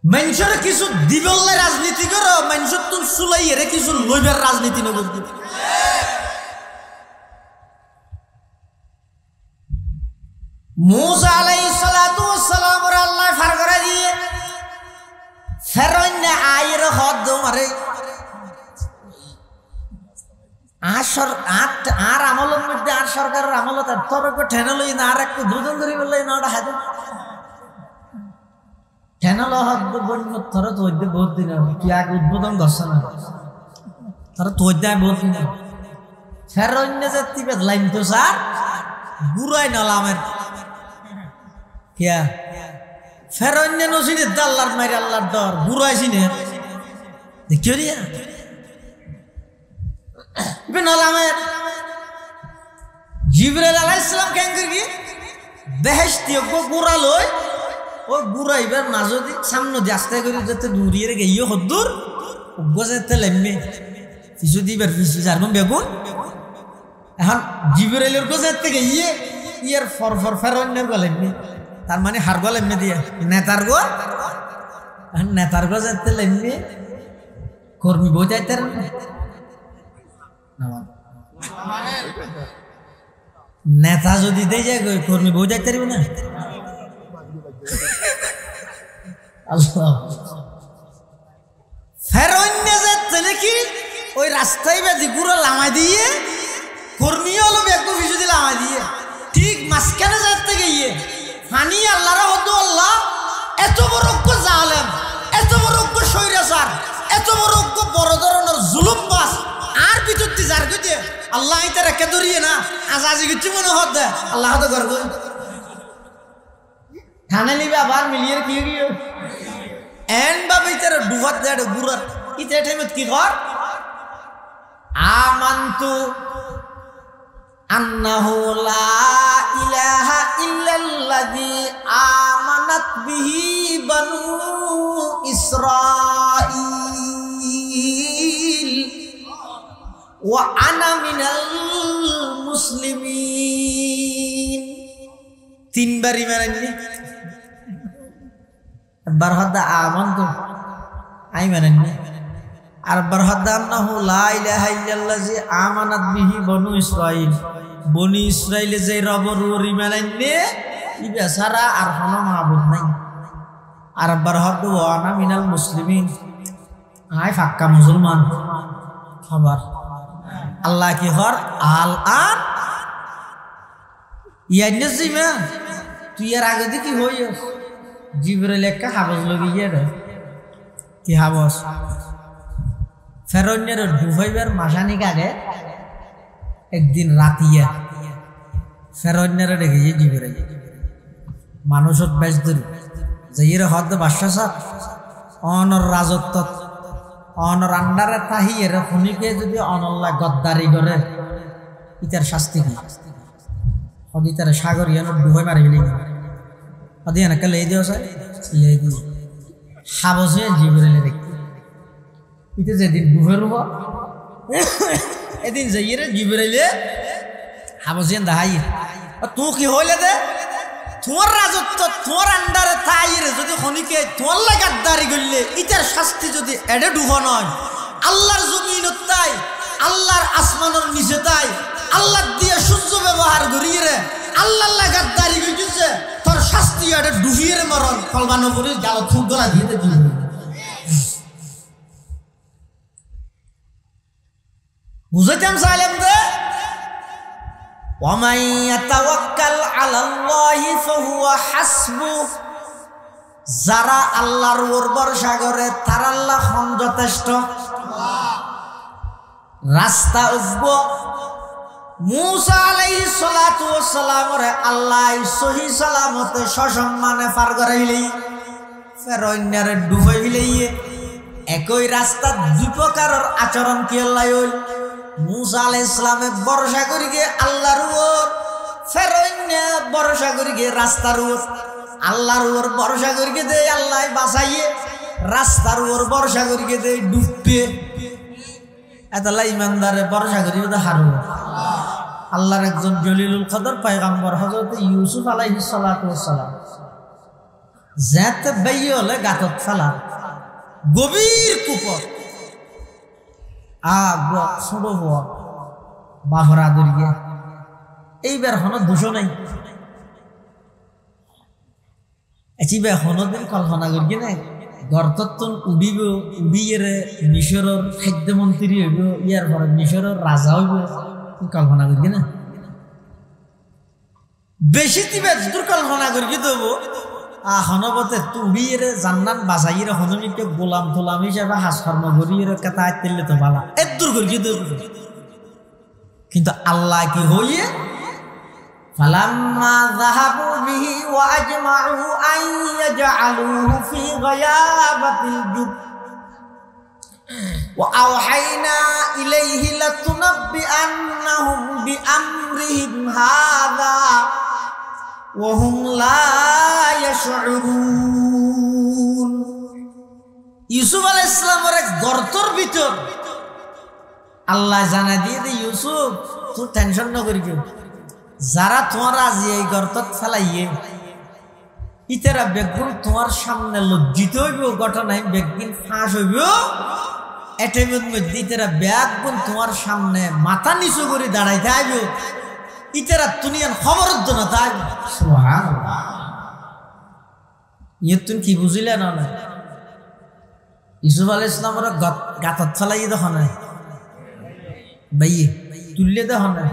মানুষের কিছু দিবল্লে রাজনীতি করো মানুষের তুল সুলাইয়ের কিছু লইবার রাজনীতি নগর মুসা আলাইহিস সালাতু ওয়াস সালাম আল্লাহ ফার করে দিয়ে ফেরৌন আয়ের হদ মারে আর আমলের মধ্যে আর সরকারের আমলত তোর ঠেনে লই না আর একটু দুজন ধরি বললে না ওটা হাতে ঠেনাল হদ বন্য তোর তো ওইতে বহুত দিন কি আগে উদ্বোধন করছে না তোর তো ওইতে বহুত দিন ফেরৌন যে তিবে লাইন তো স্যার বুড়াই নলামের কিয়া ফেরৌন নসিনে আল্লাহর মাইর আল্লাহর ডর বুড়াইছি নে দেখিও দিয়া নলামের জিবরাইল আলাইহিস সালাম কেন করি বেহেশতি গুড়া লই ও গুড়া এবার মাঝদি সামনে দিয়ে আস্তে করে যেতে দূরিয়ে গিয়ে হদ্দুর গজেতে লেমে কিছু দিবার কিছু যারকম বেগুন এখন জিবরাইলের গজেতে গিয়ে ইয়ার ফর ফেরৌনের গলেমে তার মানে হার গলেমে দিয়ে নেতার গো যেতে লেমে কর্মী বই যাইতে নেতা যদি দিয়ে যায় কর্মী বই যাইতে পারবে না ফেরৌন যেতে নাকি ওই রাস্তায় বেদি গুড়ো লামাই দিয়ে কর্মী হলো একটু কিছু দিয়ে লামাই দিয়ে ঠিক মাঝখানে যেতে গিয়ে ফানি আল্লাহর হতো আল্লাহ এত বড় জালেম এত বড় স্বৈরাচার এত বড় ধরনের জুলুম বাস আর ভিতর দিয়ে যার গিয়ে আল্লাহ এটা রেখে ধরিয়ে না আজি কিছু মনে হত আল্লাহ তো গর্ব থানে নিবে আবার মিলিয়ে কি গিয়ে এন বাবা ইতারে ডুবাত দেড় গুড়ার ইতে টাইমত কি কর আমান্তু আন্নাহু লা ইলাহা ইল্লাল্লাযী আমানাত বিহি বানু ইসরাঈল ওয়া আনা মিনাল মুসলিমিন তিনবার ইমাননি বারহাদা আমান্তু আই মাননি আর বারহাদা আন্নাহু লা ইলাহা ইল্লাল্লাযী আমানাত বিহি বানু ইসরাঈল বনি ইসরাইলে যে রবর ইমাননি ইবা সারা আর কোনো মাবুদ নাই আর বারহাদু ওয়া আনা মিনাল মুসলিমিন আই পাক্কা মুসলমান খবর আল্লাহ কি হর আল আন ইয়ানে জিমা তুই এর আগে দি কি হইস জিবরাইল একটা হাবস লগিয়ে রে কি হাবস ফেরৌনের ডুবাইবার মাসানিক আগে একদিন রাতিয়া ফেরৌনের ডেকে জিবরাইল মানুষত বেশ দূর যাইয়ের হদ বাদশা সাহ অনর রাজত্ব অনর আন্ডারে তাহি এর খুনিকে যদি অনল্লা গদ্দারি করে ইতার শাস্তি কি অদি তার সাগর ইয়ানো ডুবাই মারি ফেলি অদি এনাকে লে দিও স্যার লে দিও হাবসে জিবরাইলে দেখতে ইতে যেদিন ডুবে রুব এদিন যাইয়ে জিবরাইলে হাবসিয়ান দাহাই তুই কি হইলে দে তোমার রাজত্ব তোমার আন্ডারে তাইরে যদি খনিকে তোমার লাগে গাদ্দারি করলে ইটার শাস্তি যদি এডে ডুবো নয় আল্লাহর জমিনত তাই আল্লাহর আসমানের নিচে তাই আল্লাহ দিয়ে সূর্য ব্যবহার করিয়ে রে আল্লাহ লাগে গাদ্দারি করছে তোর শাস্তি এডে ডুবিয়ে রে মরণ কলবানো করে গাল থুক গলা দিয়ে দে বুঝাইতাম চাইলাম দে وَمَن يَتَوَكَّلْ عَلَى اللَّهِ فَهُوَ حَسْبُهُ যারা আল্লাহর উপর ভরসা করে তার আল্লাহ হন যথেষ্ট রাস্তা উঠব মূসা আলাইহিস সালাতু ওয়াস সালাম রে আল্লাহ সহি সালামতে সসম্মানে পার করাইলেই ফেরাউনের ডুবাইলেই একই রাস্তা দুই প্রকারের আচরণ কি আল্লাহ হই মূসা আলাইহিস সালামে ভরসা করি গে আল্লাহর উপর ফেরাউনে ভরসা করি গে রাস্তার উপর আল্লাহর উপর ভরসা করি গে দে আল্লাহ বাঁচাইয়ে রাস্তার উপর ভরসা করি গে দে ডুববে এতলা ইমানদারে ভরসা করি দে হারু আল্লাহর একজন জলিলুল কদর পয়গম্বর হযরত ইউসুফ আলাইহিস সালাতু ওয়াস সালাম জাত বাইয়লে গাতত ফেলা গভীর কুপর ছোট হওয়া বাবরা দরিয়ে এইবার হন দোষ নাই এবার হনদের কল্পনা করি না গর্তন উবিব উবিয়ে মিশরের খাদ্যমন্ত্রী হইব ইয়ার পরে মিশরের রাজা হইব কল্পনা করি না বেশি তিবে দূর কল্পনা করি দেব হনবতে তুবিয়ে জান্নাত বাজাইয়ে হনমিকে গোলাম তোলাম হিসাবে হাস কর্ম করিয়ে কথা আইতেলে তো ভালো এত দূর করি দেব কিন্তু আল্লাহ কি হইয়ে ফালাম্মা যাহাবু বিহি ওয়া আজমাউ আন ইয়াজআলুহু ফি গয়াবাতিল জুব ওয়া আওহাইনা ইলাইহি লাতুনাব্বিআন্নাহুম বিআমরিহিম হাযা ওয়া হুম লা ইয়াশউরুন ইউসুফ আলাইহিস সালামের গর্তর ভিতর আল্লাহ জানা দিয়ে দে ইউসুফ তুই টেনশন না করিস যারা তোমার আজি এই গর্তত ফেলাইয়ে ইতারা বেগুন তোমার সামনে লজ্জিত হইব ঘটনায় বেগুন ফাঁস হইব এটাইমের মধ্যে ইতারা বেগুন তোমার সামনে মাথা নিচু করে দাঁড়াইতে আইব ইতারা দুনিয়ার খবর না তাই সুবহানাল্লাহ ইয়ে তুমি কি বুঝিলে না ইউসুফ আলাইহিস সালামের গাতত ফেলাইয়ে দেখো না বাইয়ে তুললে দেখো না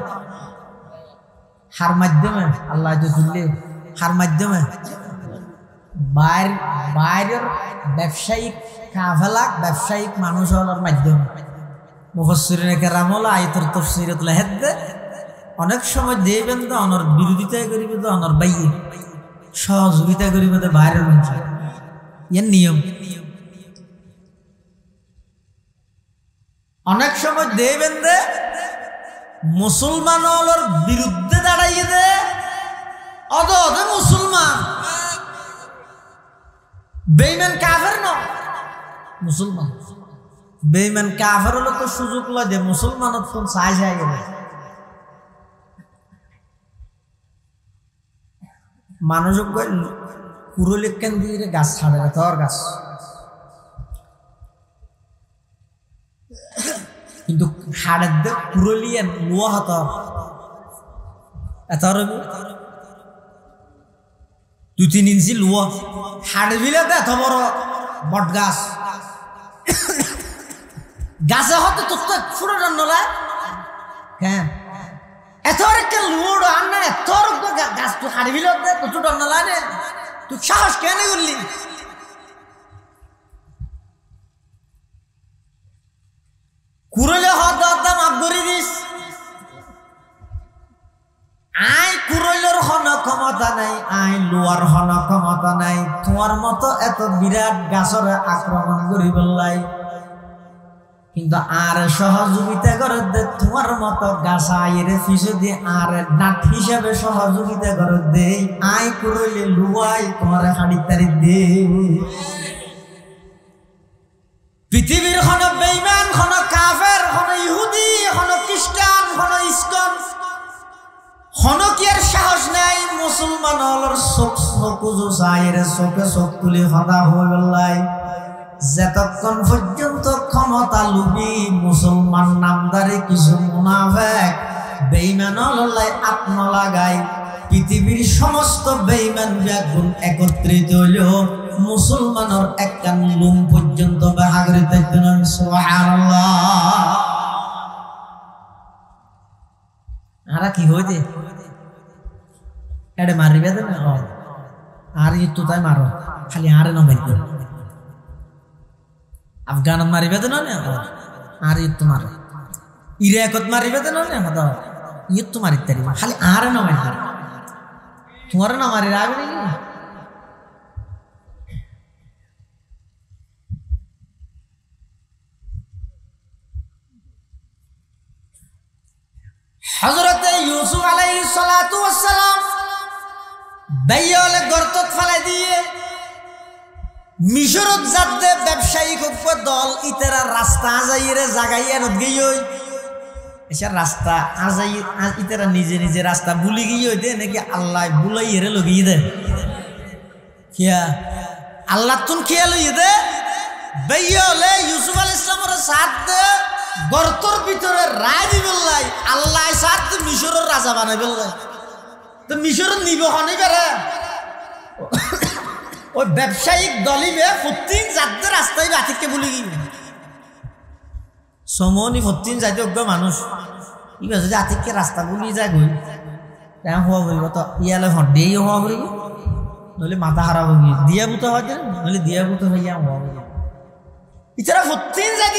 হার মাধ্যমে আল্লাহ তুললে হার মাধ্যমে বাইরের ব্যবসায়িক কাফেলা ব্যবসায়িক মানুষ হওয়ার মাধ্যমে মুফাসসিরিনে কেরাম হলো আয়াতের তাফসীরত লেখে অনেক সময় দেবেন তো অনর বিরোধিতা করিবে তো অনর বাইয়ে সহযোগিতা করিবে তো বাইরের মানুষ এর নিয়ম অনেক সময় দেবেন দে মুসলমান হলোর বিরুদ্ধে দাঁড়াইয়ে দে অদে মুসলমান বেঈমান কাফের ন মুসলমান বেঈমান কাফের হলো তো সুযোগ লয় দে মুসলমান কোন চাই চাই গেলে মানুষ কুরলিক কেন দিয়ে গাছ ছাড়ে তোর গাছ কিন্তু হাড়ের দে কুরলিয়ে লোয়া হত এত 2-3 ইঞ্চি লোয়া হাড় বিলে এত বড় বট গাছ গাছে হতে তোর তো ছোট নলায় হ্যাঁ এত একটা লোড আর না এত গাছ তুই হাড় বিলে তো ছোট নলায় রে তুই সাহস কেন করলি কুরলে হত মাফ করে দিস আই কুরলের হন ক্ষমতা নাই আই লোয়ার হন ক্ষমতা নাই তোমার মতো এত বিরাট গাছর আক্রমণ করি বললাই কিন্তু আর সহযোগিতা করে দে তোমার মতো গাছ আইয়ের পিছে দিয়ে আর ডাট হিসাবে সহযোগিতা করে দে আই কুরলে লুয়াই তোমার হাড়ি তারি দে পৃথিবীর হন বেঈমান হন কাফের হন ইহুদি মুসলমান হলর চকুজো চাইরে চোখে চোখ তুলি সদা হয়ে গেলাই যতক্ষণ পর্যন্ত ক্ষমতা লুবি মুসলমান নামদারি কিছু মুনাফেক বেঈমান হলাই আত্ম লাগাই পৃথিবীর সমস্ত বেঈমান ব্যাগুন একত্রিত হইলেও মুসলমানের একটা লুম পর্যন্ত বাহাগরি থাকতে না। সুবহানাল্লাহ। আরা কি হইতে এডে মারিবে না আর ইতো তাই মারো খালি আরে না মাইতে আফগান মারিবে না আর ইতো মারো ইরাকত মারিবে না হদা ইতো মারিতে খালি আরে না মাইতে তোমার না মারি রাবে নাকি হযরতে ইউসুফ আলাইহিস সালাতু ওয়াস সালাম বাইয়লে গর্তত ফেলে দিয়ে মিশরত যাতে ব্যবসায়িক দল ইতারা রাস্তা আজাইরে জাগাইয়া রত গইই এসা রাস্তা আজাই ইতারা নিজে নিজে রাস্তা ভুলি গিয়ে দে নাকি আল্লাহ বুলাইরে লগি দে কিয়া আল্লাহ তুন কিয়া লই দে বাইয়লে ইউসুফ আলাইহিস সালামের সাথ গর্তর ভিতরে রাজি বললাই আল্লাহ সাথ মিশরের রাজা বানাই বললাই তো মিশরের নিব হনে বেরে ওই ব্যবসায়িক দলিবে প্রতিদিন যাতে রাস্তায় বাতিকে বলি গিয়ে সমনি প্রতিদিন যাইতে অজ্ঞ মানুষ কি আছে যে আতিককে রাস্তা বলি যায় গই হওয়া হইব তো ইয়ালে হডেই হওয়া হইব নইলে মাথা খারাপ হয়ে গিয়ে দিয়া বুতো হয় নইলে দিয়া বুতো হইয়া হওয়া হইব ইতারা প্রতিদিন যাই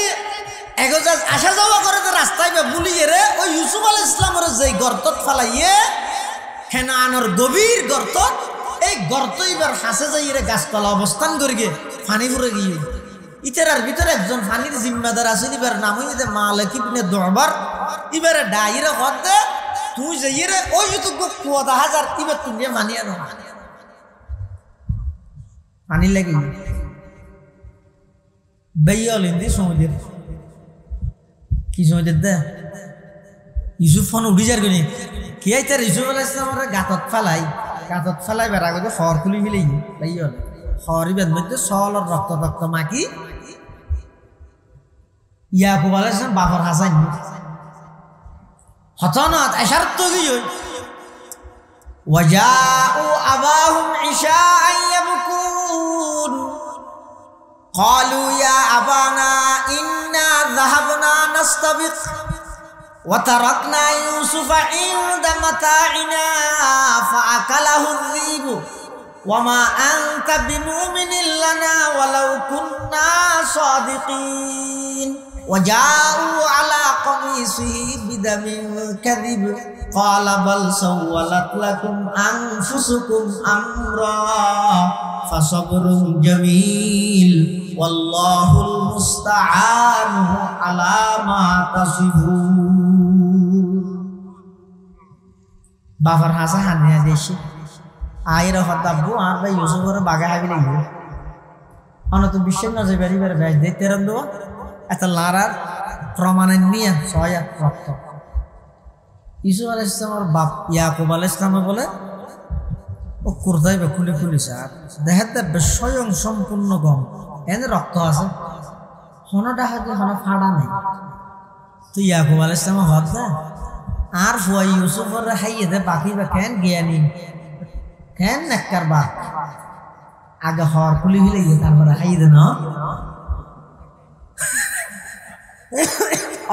এগোজাজ আসা যাওয়া করে তো রাস্তায় বুলিয়ে রে ওই ইউসুফ আলাইহিস সালামের যে গর্তত ফালাইয়ে হেনানোর গভীর গর্ত এই গর্ত এবার হাসে যাই রে গাছতলা অবস্থান করে গিয়ে পানি ভরে গিয়ে ইতারার ভিতরে একজন পানির জিম্মাদার আছে এবার নাম হইতে মালিক ইবনে দুবার এবারে ডাইরে হতে তুই যাই রে ওই যুগ কুয়াদা হাজার এবার তুমি মানিয়ে না পানি লাগে বেইয়ল ইন্দি সমুদ্র কি সময় দে ইউসুফ ফোন উঠি যার গনি কি আইতার ইউসুফ আলাইহিস সালামের গাতত ফালাই বেড়া গো খর খুলি মিলাই তাইও খরি বেদ মধ্যে সলর রক্ত মাকি ইয়াকুব আলাইহিস সালাম বাফর হাসান হতনাত আশারত গিয়ে ওয়াজাউ আবাহুম ইশাআন ইয়াবকুন قالوا يا أبانا إنا ذهبنا نستبق وتركنا يوسف عند متاعنا فأكله الذئب وما أنت بمؤمن لنا ولو كنا صادقين وجاءوا على قميصه بدم كذب قال بل سولت لكم أنفسكم أمرا فصبر جميل والله المستعان على ما تصفون বাফার হাসা হানিয়া দেশে আইরা হতাবু আর ভাই ইউসুফের বাগা হাবি লাগবে অনত বিশ্বের নজে বেরি বের ভাই দেখতে রন্দ এত লারার প্রমাণের নিয়ে ছয়া রক্ত ইউসুফ আলাইহিস সালামের বাপ ইয়াকুব আলাইহিস সালাম বলে ও কুরদাই বে খুলি খুলি স্যার দেখাতে স্বয়ং সম্পূর্ণ গম এনে রক্ত আছে হনটা হাতে হন ফাড়া নাই তো ইয়াকুব আলাইহিস সালাম হদ না আর ফুয়া ইউসুফের হাইয়ে দে বাকি বা কেন জ্ঞানী কেন নেককার বা আগে হর খুলি হিলে গিয়ে তারপরে হাইয়ে দে না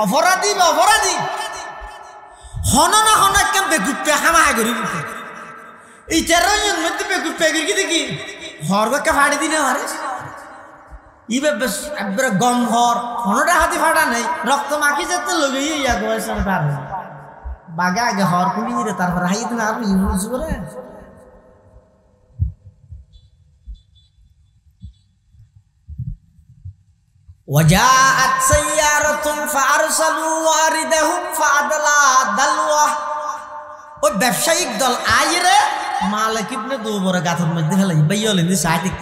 অপরাধী বা অপরাধী হন না হন কেন বেগুপে হামা করি এই তেরোজন মধ্যে বেগুপে গিয়ে দেখি হরকে ফাড়ি দিনে হারে ইবে বেশ একবারে গম হর হনটা হাতি ফাটা নেই রক্ত মাখি যেতে লগে ইয়া গোয়ের সামনে পার বাগা আগে হর খুলি রে তারপর হাই দিন আর ইউজ করে وجاءت سيارة فأرسلوا واردهم فأدلى دلوه ওই ব্যবসায়িক দল আইরে মালিক ইবনে দুবরে গাথর মধ্যে ফেলাই বাইয়ল ইন্দি সাইতিক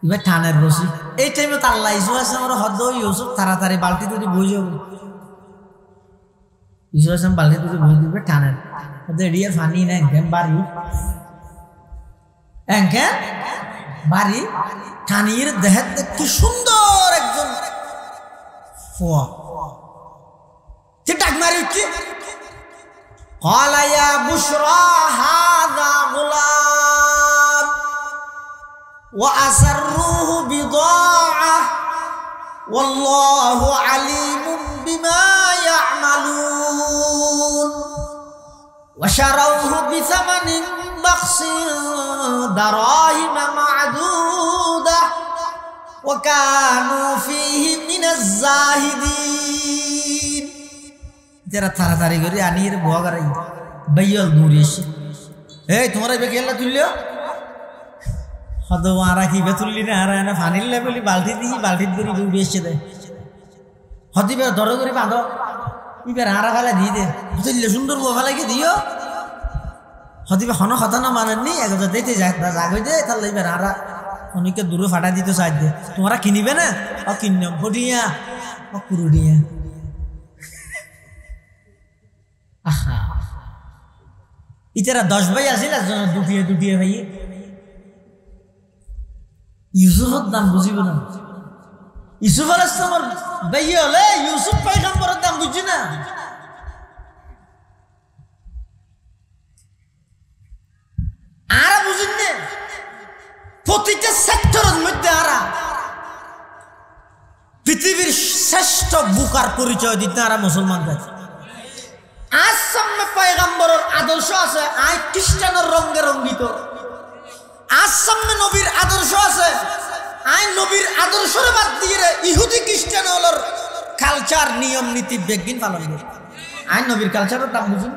এবার থানের বসি এই টাইমে তো আল্লাহ ইসু আছে আমার হদ ইউসুফ তাড়াতাড়ি বালতি তুই বই যাবো ইউসুফ আলাইহিস সালাম বালতি তুলে ভরে দিবে টানেন ওদের এরিয়ার পানি না একদম বাড়ি এঙ্কেন বাড়ি টানির দেহের কি সুন্দর একজন ফোয়া তে ডাক মারি উঠছে قال يا بشرى هذا غلام وأسروه بضاعة والله عليم بما يعملون وشروه بثمن بخس دراهم معدودة وكانوا فيه من الزاهدين যারা তাড়াতাড়ি করে আনিয়ে বগারাই বাইয়াল দূরে এসে এই তোমরা এবার গেলা তুললিও হদ মারা কি বে তুললি না আর না ফানিল লেভেলি বালতি দিই বালতি করে দূরে এসে দেয় হদি বে ধরো করে বাঁধো ইবার আরা ফেলা দিয়ে দে তুললে সুন্দর বউ ফেলাকে দিও হদি বে হন কথা না মানেননি একদা দিতে জাগই দে তাহলে এবার আরা অনেকে দূরে ফাটা দিতে চাই দে তোমরা কিনিবে না ও কিনলাম ফটিয়া ও কুরুডিয়া আহা ইতারা 10 ভাই আছিল দুটিয়ে দুটিয়ে ভাই ইউসুফের দাম বুঝিব না ইউসুফ আলাইহিস সালামের ভাই হলে ইউসুফ পয়গম্বরের দাম বুঝি না আর বুঝিন না প্রতিটা সেক্টরের মধ্যে আরা পৃথিবীর শ্রেষ্ঠ বুকার পরিচয় দিতে আরা মুসলমানদের আজ সামনে পয়গম্বরের আদর্শ আছে আই খ্রিস্টানের রঙে রঙ্গিত আজ সামনে নবীর আদর্শ আছে আই নবীর আদর্শের বাদ দিয়ে ইহুদি খ্রিস্টান হলোর কালচার নিয়ম নীতি বেগিন পালন করে আই নবীর কালচারের দাম বুঝুন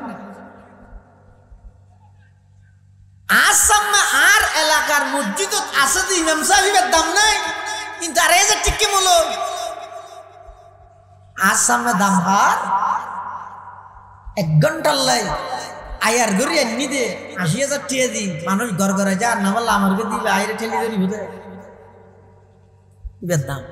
আজ সামনে আর এলাকার মসজিদত আছে যে ইমাম সাহেবের দাম নাই কিন্তু আর এই যে ঠিক কি বলো আজ সামনে দাম হার 1 ঘন্টার লাই আয়ার গড়ি এমনি দে 80,000 টিয়া দি মানুষ ঘর ঘরে যা না বললে আমাকে দিবে আইরে ঠেলি ধরি বুঝে বেদাম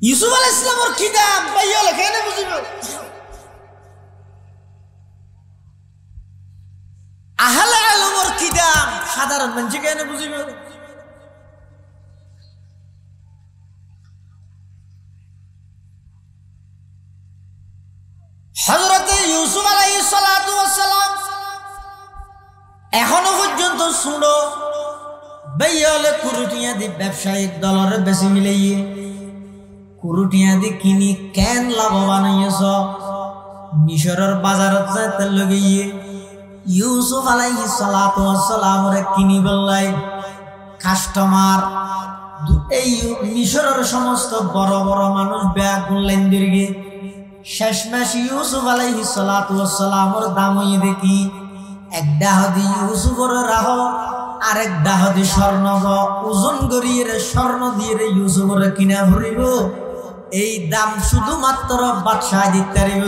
ইউসুফ আলাইহিস সালামের কি দাম ভাইয়া কেন বুঝিব আহলে ইলমের কি দাম সাধারণ মানুষ কেন বুঝিব হযরত ইউসুফ আলাইহিস সালাতু ওয়াস সালাম এখনো পর্যন্ত শুনো বাইয়ালে কুরুটিয়া দি ব্যবসায়িক ডলারে বেশি মিলাইয়ে কুরুটিয়া দি কিনি কেন লাভবান হইছ মিশরের বাজারত যাতে লগাইয়ে ইউসুফ আলাইহিস সালাতু ওয়াস সালামরে কিনি বললাই কাস্টমার এই মিশরের সমস্ত বড় বড় মানুষ ব্যাগুল লাইন দিরগে শেষমেশ ইউসুফ আলাইহিস সালাতু ওয়াস সালামের দাম হইয়ে দেখি এক দাহদি ইউসুফের রাহ আরেক দাহদি স্বর্ণ ওজন করিয়ে স্বর্ণ দিয়ে ইউসুফের কিনা ভরিব এই দাম শুধুমাত্র বাদশাহ দিতে পারিব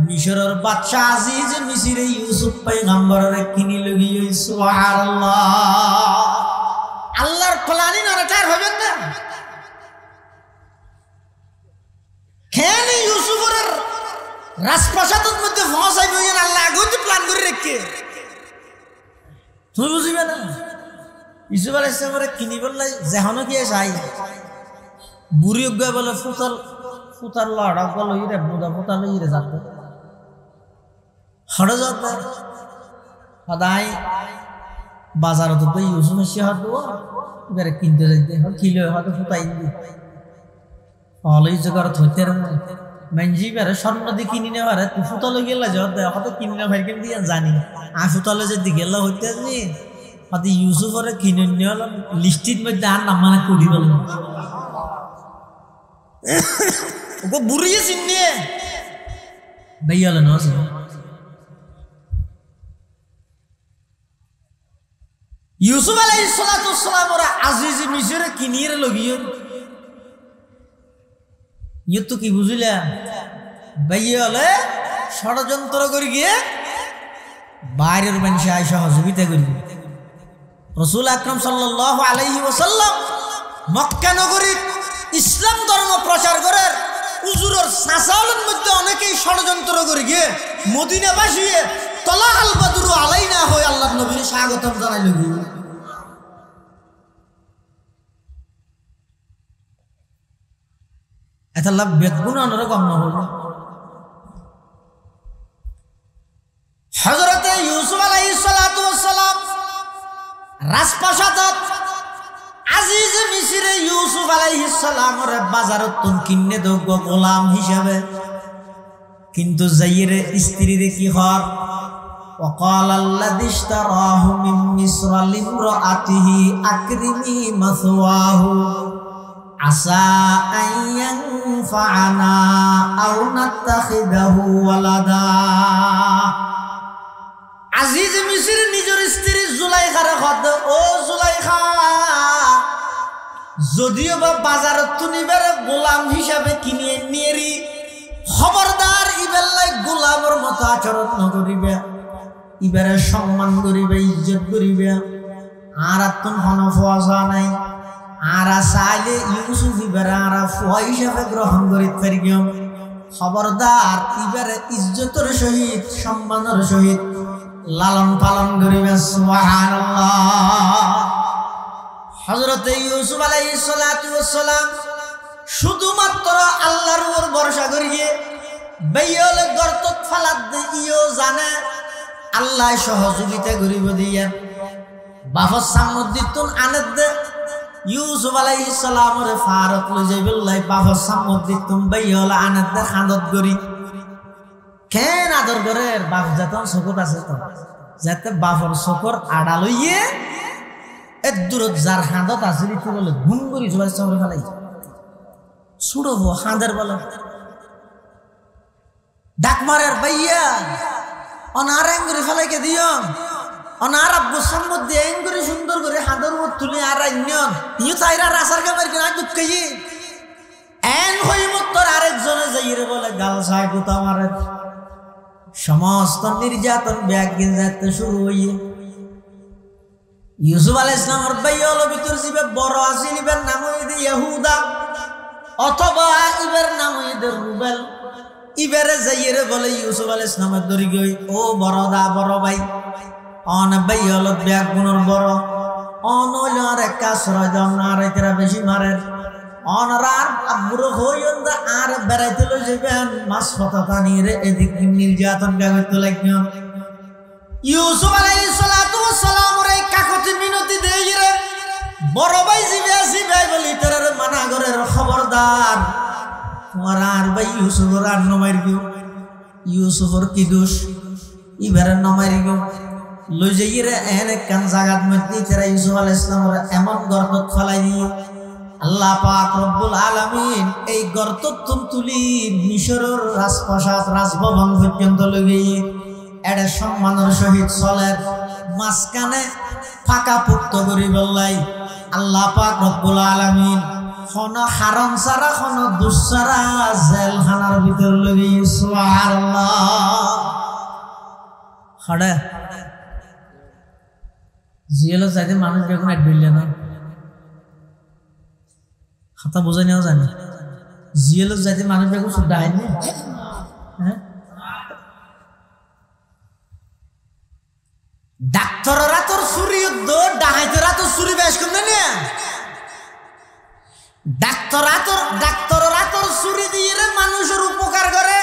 মিশরের বাদশাহ আজিজ মিশরে ইউসুফ পয়গম্বরের কিনি লগিয়ে সুবহানাল্লাহ আল্লাহর প্ল্যানিং আর তার হবেন না কেন ইউসুফের রাজপ্রাসাদের মধ্যে পৌঁছাইব আল্লাহ আগতে প্ল্যান করে রেখে তুমি বুঝিবে না ইউসুফ আলাইহিস সালামের কিনি বললাই যেহনো কি চাই বুড়ি গয়া বলে ফুতার লড়া বলো ইরে বুদা ফুতাল ইরে যাত হড় যাত সদাই বাজারত তো ইউসুফ এসে হতো এবারে কিনতে যাইতে কিলো হয়তো ফুতাই দি অলই জগর হইতে মানজি বেরে স্বর্ণ দি কিনি না পারে তুই ফুতালে গেলা যত হয়তো কিনি না ভাই কেন দিয়া জানি আর ফুতালে যদি গেলা হইতে নি হয়তো ইউসুফরে কিনে নিয়ে লিস্টির মধ্যে আর নাম মানে করি বল ওকে বুড়িয়ে চিননি ভাইয়ালে না ইউসুফ আলাইহিস সালাতু ওয়াস সালাম ওরা আজিজ মিশরে কিনিয়ে লগিয়ে ইয়ে তো কি বুঝিলা ভাইয়ালে ষড়যন্ত্র করে গিয়ে বাইরের মানুষ আয় সহযোগিতা করবে রাসূল আকরাম সাল্লাল্লাহু আলাইহি ওয়াসাল্লাম মক্কা নগরী ইসলাম ধর্ম প্রচার করে উজুরের সাসালের মধ্যে অনেকেই ষড়যন্ত্র করে গিয়ে মদিনা বাসিয়ে তলা আল বাদরু আলাইনা হয়ে আল্লাহর নবীর স্বাগতম জানাইল। এটা লাভ বেদগুণ অন্যরকম না হল। হযরতে ইউসুফ আলাইহিস সালাতু ওয়াস সালাম রাজপ্রাসাদত আজিজ মিসরে ইউসুফ আলাইহিস সালামের বাজারত কিনে দো গোলাম হিসাবে, কিন্তু যাইরে স্ত্রীরে কি হর وقال الذي اشتراه من مصر لامرأته أكرمي مثواه عسى أن ينفعنا أو نتخذه ولدا। আজিজ মিসর নিজের স্ত্রী জুলাইখার কত, ও জুলাইখা যদিও বা বাজারত তুনিবার গোলাম হিসাবে কিনে নিয়েরি, খবরদার ইবেলাই গোলামের মতো আচরণ নকরিবে, ইবারে সম্মান করিবে, ইজ্জত করিবে। আর আত্মন হন ফোয়া নাই, আর চাইলে ইউসুফ ইবারে আর ফোয়া হিসাবে গ্রহণ করি পারিও। খবরদার ইবারে ইজ্জতের সহিত সম্মানের সহিত লালন পালন করিবে। সুবহানাল্লাহ। হযরতে ইউসুফ আলাইহিস সালাতু ওয়াস সালাম শুধুমাত্র আল্লাহর উপর ভরসা করিয়ে বাইয়লে গর্তত ফালাত দিও জানে আল্লাহ সহযোগিতা করিব দিয়া। বাফর সামুদ্দিতুন আনাদ দে ইউসুফ আলাইহিস সালামের ফারত লই যাইবিল্লাহ বাফর সামুদ্দিতুন বাইয়লে আনাদ দে খান্দত করি কেন আদর করে বাপ যতন চকুত আছে তো যাতে বাপর চকুর আড়া লইয়ে এর দূরত যার হাঁদত আছে ঋতু বলে ঘুম করি জোয়ার চাউরে ফেলাই ছুড়ব হাঁদের বলে ডাক মারের বাইয়া অনার এঙ্গুরি ফেলাইকে দিও, অনার আব্বু সম্মত দিয়ে এঙ্গুরি সুন্দর করে হাঁদের উপর তুলে আর আইনিয়ন ইউ চাইরা রাসার কামার কিনা দুঃখেই এন হই মত্তর আরেকজনে যাইরে বলে গাল সাহেব আমার সমস্ত নির্যাতন ব্যাগিন যাতে শুরু হইয়ে। ইউসুফ আলাইহিস সালামের বাইয়ল ভিতর জিবে বড় আছিল, ইবের নাম হইছে ইহুদা অথবা ইবের নাম হইছে রুবেল। ইবেরে যাইরে বলে ইউসুফ আলাইহিস সালামের দরি গই, ও বড় দা বড় ভাই অন বাইয়ল ব্যাগ গুণর বড় অন হইল আর এক আশ্রয় দাও না আর এরা বেশি মারে অনরার আব্বুর হইন আর বেড়াইতে লই যাবেন মাছ পতা নিয়ে এদিক নির্যাতন করতে লাগবেন। ইউসুফ আলাইহিস সালাতু ওয়াস সালামের এই কাকতি মিনতি দেই রে বড় ভাই জিবে আসি ভাই বলি তোর মানা করে খবরদার তোমার আর ভাই ইউসুফর আর নমাইর গিও, ইউসুফর কি দোষ ইবারে নমাইর গিও লই যাই রে এন কান জাগাত মধ্যে তেরা ইউসুফ আলাইহিস সালামের এমন গর্তত ফেলাই দিয়ে আল্লাহ পাক রব্বুল আলামিন এই গর্তত তুলি মিশরের রাজপ্রাসাদ রাজভবন পর্যন্ত লই এর সম্মানের সহিত চলে মাঝখানে ফাঁকা পুক্ত করি বললাই আল্লাহ পাক রব্বুল আলামিন কোন হারাম ছাড়া কোন দুঃসারা জেলখানার ভিতর লই। সুবহানাল্লাহ। হড়ে জিয়েলো যাইতে মানুষ যখন একবিলে না খাতা বোঝা নেওয়া জানি জিয়েলো যাইতে মানুষ যখন শুদ্ধ হয়নি। হ্যাঁ ডাক্তাররা তোর চুরি ডাহাইতরা তোর চুরি বেশ কম না ডাক্তাররা তোর চুরি দিয়ে রে মানুষের উপকার করে,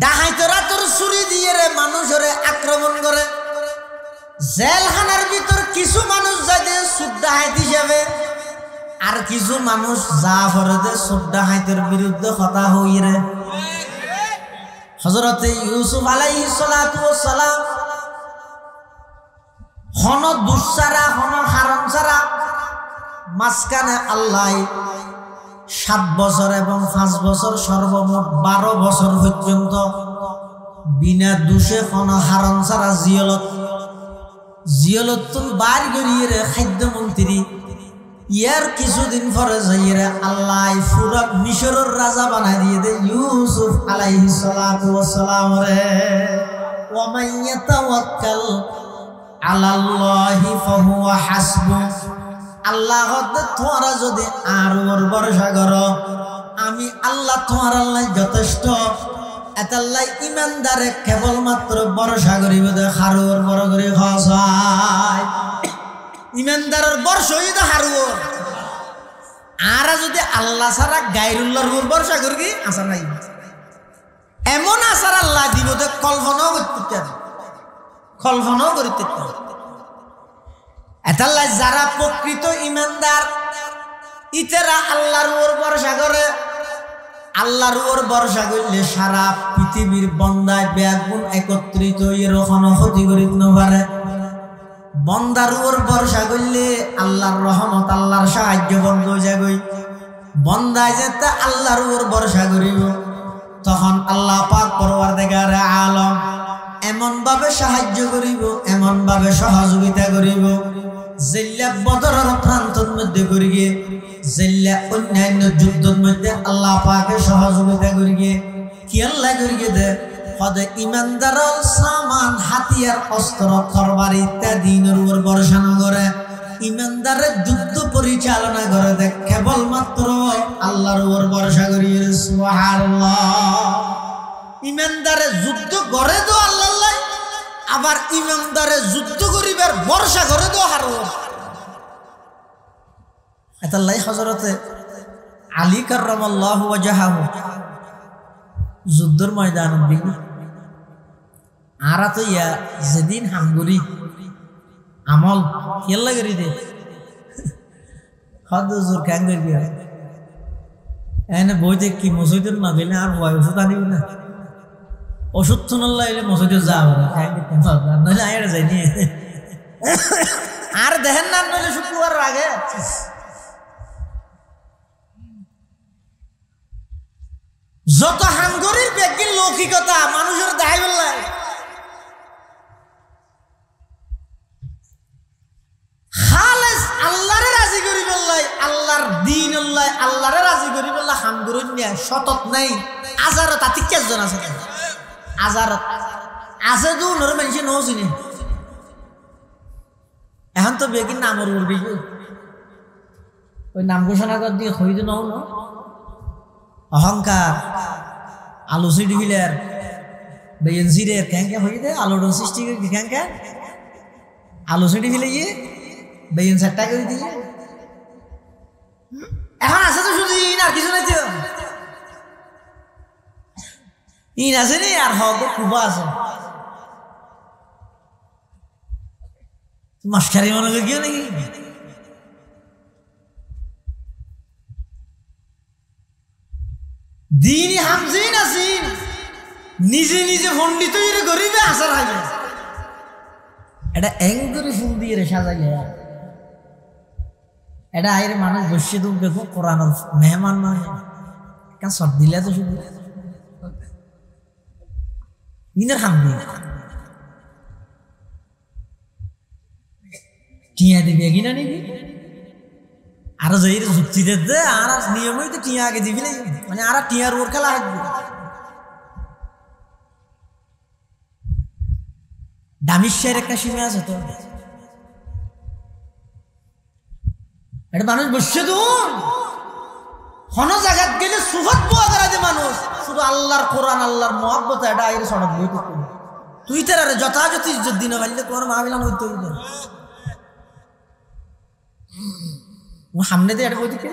ডাহাইতরা তোর চুরি দিয়ে রে মানুষের আক্রমণ করে। জেলখানার ভিতর কিছু মানুষ যাইতে সুদ ডাহাইত হিসাবে আর কিছু মানুষ যা করে যে সুদ ডাহাইতের বিরুদ্ধে কথা হই রে। হযরতে ইউসুফ আলাইহিস সালাতু ওয়াস সালাম হন দুঃসারা হন হারাম ছাড়া মাঝখানে আল্লাহ 7 বছর এবং 5 বছর সর্বমোট 12 বছর পর্যন্ত বিনা দোষে কোন হারাম ছাড়া জিয়লত বার গড়িয়ে খাদ্যমন্ত্রী ইয়ার কিছুদিন পরে যাইয়ে আল্লাহ পুরা মিশরের রাজা বানাই দিয়ে দে ইউসুফ আলাইহিস সালাতু ওয়াস সালাম রে। ওয়া মান ইয়াতাওয়াক্কাল আলাল্লাহি ফাহুয়া হাসবুহ আল্লাহ তোমরা যদি আর ওর ভরসা করো আমি আল্লাহ তোমার আল্লাহ যথেষ্ট। এতাল্লাই ইমানদারে কেবলমাত্র ভরসা করিব হারুর বড় করে খসায় ইমানদারের বর্ষই তো হারুর। আর যদি আল্লাহ ছাড়া গায়রুল্লাহর উপর ভরসা করি আশা নাই। এমন আশার আল্লাহ দিব যে কল্পনাও করতে কল্পনাও করিতে। এতাল্লাই যারা প্রকৃত ইমানদার ইতারা আল্লাহর উপর ভরসা করে। আল্লাহর উপর ভরসা করলে সারা পৃথিবীর বন্দায় ব্যাগুণ একত্রিত এরকম ক্ষতি করিতে না পারে। বন্দার উপর ভরসা করলে আল্লাহর রহমত আল্লাহর সাহায্য বন্ধ হয়ে যাবে। বন্দায় যেতে আল্লাহর উপর ভরসা করিব তখন আল্লাহ পাক পরওয়ারদিগার আলম এমন ভাবে সাহায্য করিব এমন ভাবে সহযোগিতা করিব জেল্লা বদরের প্রান্তর মধ্যে করিয়ে জেল্লা অন্যান্য যুদ্ধের মধ্যে আল্লাহ পাকে সহযোগিতা করিয়ে কি আল্লাহ করিয়ে দে হদে ইমানদারল সামান হাতিয়ার অস্ত্র তরবারি ইত্যাদির উপর ভরসা না করে ইমানদারের যুদ্ধ পরিচালনা করে দেখ কেবলমাত্র আল্লাহর উপর ভরসা করিয়ে। সুবহানাল্লাহ। ইমানদারে যুদ্ধ করে তো আল্লাহ আবার ইমানদারে যুদ্ধ করিবার ভরসা করে তো হারুর। এতাল্লাই হযরতে আলী কাররামাল্লাহু ওয়াজহাহু যুদ্ধের ময়দান বিগু আর তো ইয়া যেদিন হামগুরি আমল কেল্লা করি দে হদ জোর ক্যাং করবি এনে বইতে কি মসজিদের না গেলে আর ভয় ওষুধ আনিব না ওষুধ তো নল্লা এলে মসজিদে যাবো নইলে আয়ের যায়নি আর দেখেন না নইলে শুক্রবার আগে যত হাঙ্গরির ব্যক্তির লৌকিকতা মানুষের দেখাই বললাই খালেস আল্লাহরে রাজি করি বললাই আল্লাহর দিন আল্লাহ আল্লাহরে রাজি করি বললা হাঙ্গরির নিয়ে সতত নাই আজারত তাতে কেজন আছে আজারত আছে তো নর মানুষের নও চিনি এখন তো বেগিন নামর বলবি ওই নাম ঘোষণা কর দিয়ে হইতে নও ন অহংকার আলু সিডিভিলের বেঞ্জিরের ক্যাঙ্কে হয়ে দে আলোড়ন সৃষ্টি করে ক্যাঙ্কে আলু সিডিভিলে গিয়ে বেঞ্জ সেটটা করে দিয়ে এখন আছে তো শুধু ইন আর কিছু নাই তো ইন আছে নি আর হক কুবা আছে মাস্কারি মনে করি কেউ নাকি দিন হামজিন আসিন নিজে নিজে পণ্ডিত গরিবে আসার হবে এটা এং করে ফুল দিয়ে রে সাজাইলে এটা আয়ের মানুষ বসে তো দেখো কোরআনের মেহমান নয় কেন সব দিলে তো শুধু ইনের হামদি টিয়া দিবি কিনা নিবি আর যাই যুক্তি দে আর নিয়মই তো টিয়া আগে দিবি না মানে আর টিয়ার ওর খেলা হাঁটবি দামিশের একটা সীমা আছে তো এটা মানুষ বসছে তো কোন জায়গায় গেলে সুফত পোয়া করা মানুষ শুধু আল্লাহর কোরআন আল্লাহর মহব্বত এটা আইরে সড়ক বই তুই তার আরে যথাযথ ইজ্জত দিন পারলে তোমার মাহফিলান হইতে হইবে ও সামনে দিয়ে এটা বই দিকে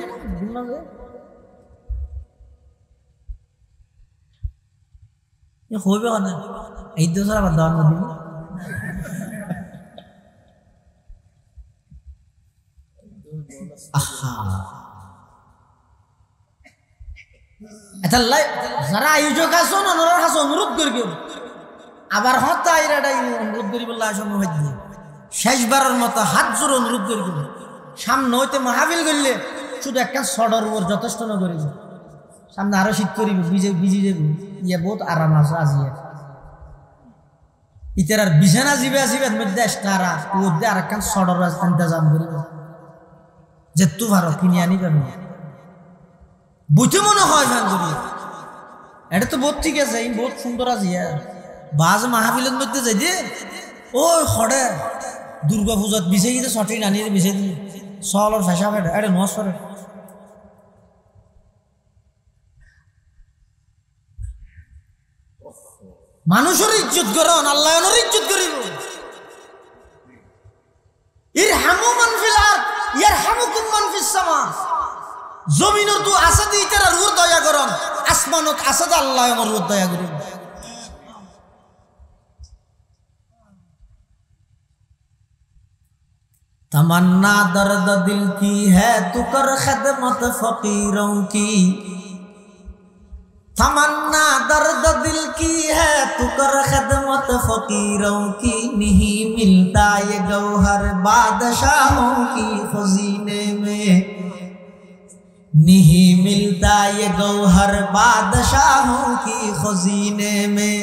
হইবে না এই তো সারা বাদ দেওয়ার মধ্যে যারা আয়োজক আছো ওনার কাছে অনুরোধ করি আবার হত্যা অনুরোধ করি বললে শেষবারের মতো হাত জোর অনুরোধ করি সামনে হইতে মাহফিল করলে শুধু একটা সডর উপর যথেষ্ট না করিব সামনে আরো শীত করিব ভিজি যাব ইয়ে বহুত আরাম আছে আজিয়া ইতার আর বিছানা জিবে আসিবে মধ্যে তারা মধ্যে আর একটা সডর ইন্তজাম করিব যেতু ভালো কিনে আনি পারবে বুঝতে মনে হয় ভাঙ্গুরি এটা তো বহুত ঠিক আছে বহুত সুন্দর আছে বাজ মাহফিলের মধ্যে যাই দে ও হরে দুর্গা পূজাত বিছে গিয়ে সঠিক আনিয়ে বিছে দিল সলর ফেসা ফেটে এটা নস করে মানুষের ইজ্জত করন আল্লাহ ইজ্জত করিব ইরহামু মান ফিল আরদ ইয়ারহামুকুম মান ফিস সামা জমিনের তো আসাদি ইতারা রূর দয়া করন আসমানত আসাদ আল্লাহ আমার রূর দয়া করিব तमन्ना दर्द दिल की है तू कर खिदमत फकीरों की तमन्ना दर्द दिल की है तू कर खिदमत फकीरों की नहीं मिलता ये गौहर बादशाहों की खजीने में नहीं मिलता ये गौहर बादशाहों की खजीने में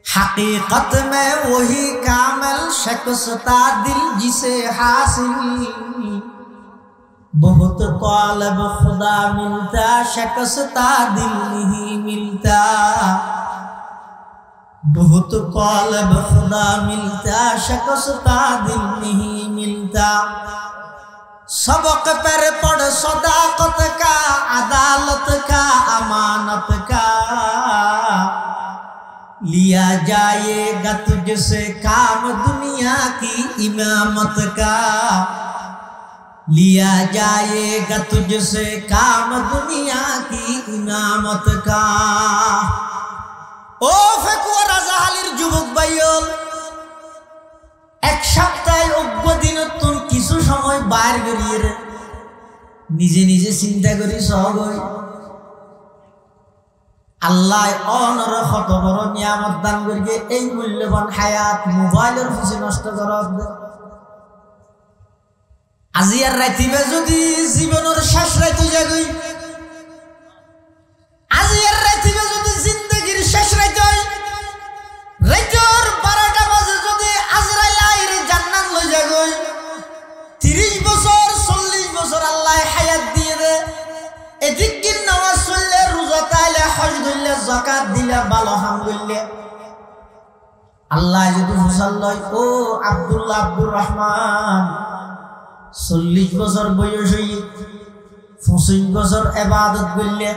हकीकत में वही कामिल शख्स था दिल जिसे हासिल बहुत तालब खुदा मिलता शख्स था दिल नहीं मिलता बहुत तालब खुदा मिलता शख्स था दिल नहीं मिलता सबक पर पढ़ सदाकत का अदालत का अमानत का लिया जाएगा तुझसे काम दुनिया की इमामत का लिया जाएगा तुझसे काम दुनिया की इमामत का ओ फेकुয়া রাজাহালির যুবক ভাইয়ল এক সপ্তাহ 90 দিন তুই কিছু সময় বাইর করিয়ে নিজে নিজে চিন্তা করি সহগই আল্লাহ অনর কত বড় নিয়ামত দান করিয়ে এই মূল্যবান হায়াত মোবাইলের পিছে নষ্ট করা আজি আর রাতিবে যদি জীবনের শেষ রাত হয়ে যাই আজি আর রাতিবে যদি জিন্দেগির শেষ রাত হয় রাতের 12টা বাজে যদি আজরাইল আইরে জান্নাত লই যাই 30 বছর 40 বছর আল্লাহ হায়াত দিয়ে দে এদিকে নামাজ পড়লে রোজা তাইলে হজ ধরলে যাকাত দিলে ভালো আলহামদুলিল্লাহ আল্লাহ যদি মুসাল্লাই ও আব্দুল্লাহ আব্দুর রহমান 40 বছর বয়স হই 25 বছর ইবাদত করলে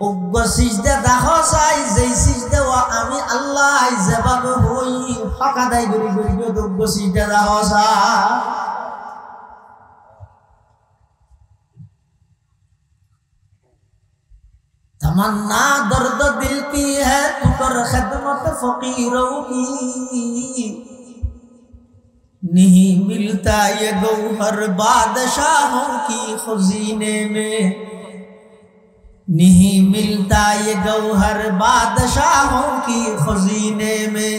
ওগ্গ সিজদা দেখো চাই যেই সিজদা আমি আল্লাহ যেভাবে হই ফাঁকাদাই করি করি ওগ্গ সিজদা দেখো চাই तमन्ना दर्द दिल की है तू कर खिदमत फकीरों की नहीं मिलता ये गौहर बादशाहों की खजीने में नहीं मिलता ये गौहर बादशाहों की खजीने में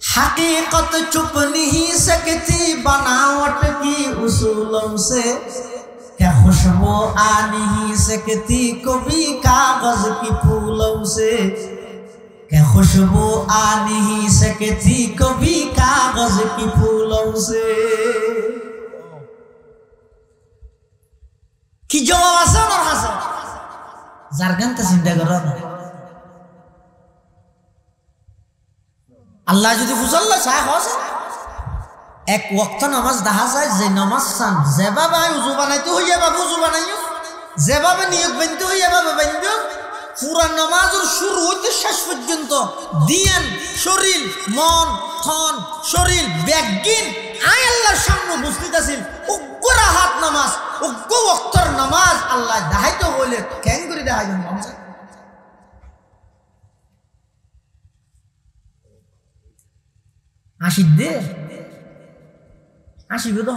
हकीकत छुप नहीं सकती बनावट की उसूलों से क्या खुशबू आ नहीं सकती कभी कागज की फूलों से क्या खुशबू आ नहीं सकती कभी कागज की फूलों से কি জবাব আছে আমার কাছে জারগানটা চিন্তা করো না আল্লাহ যদি ফুসাল্লা চায় হস এক ওয়াক্ত নামাজ দেখা যায় যে নামাজ চান যেভাবে উজু বানাইতে হইয়া বাবু উজু বানাইও যেভাবে নিয়োগ বানতে হইয়া বাবা বানবে পুরা নামাজের শুরু হইতে শেষ পর্যন্ত দিয়ান শরীর মন থন শরীর ব্যাগিন আয় আল্লাহর সামনে উপস্থিত আছেন উগ্র হাত নামাজ উগ্র ওয়াক্তর নামাজ আল্লাহ দেখাইতে হইলে কেন করে দেখাইবেন মানুষ আসি দে আসিবে তো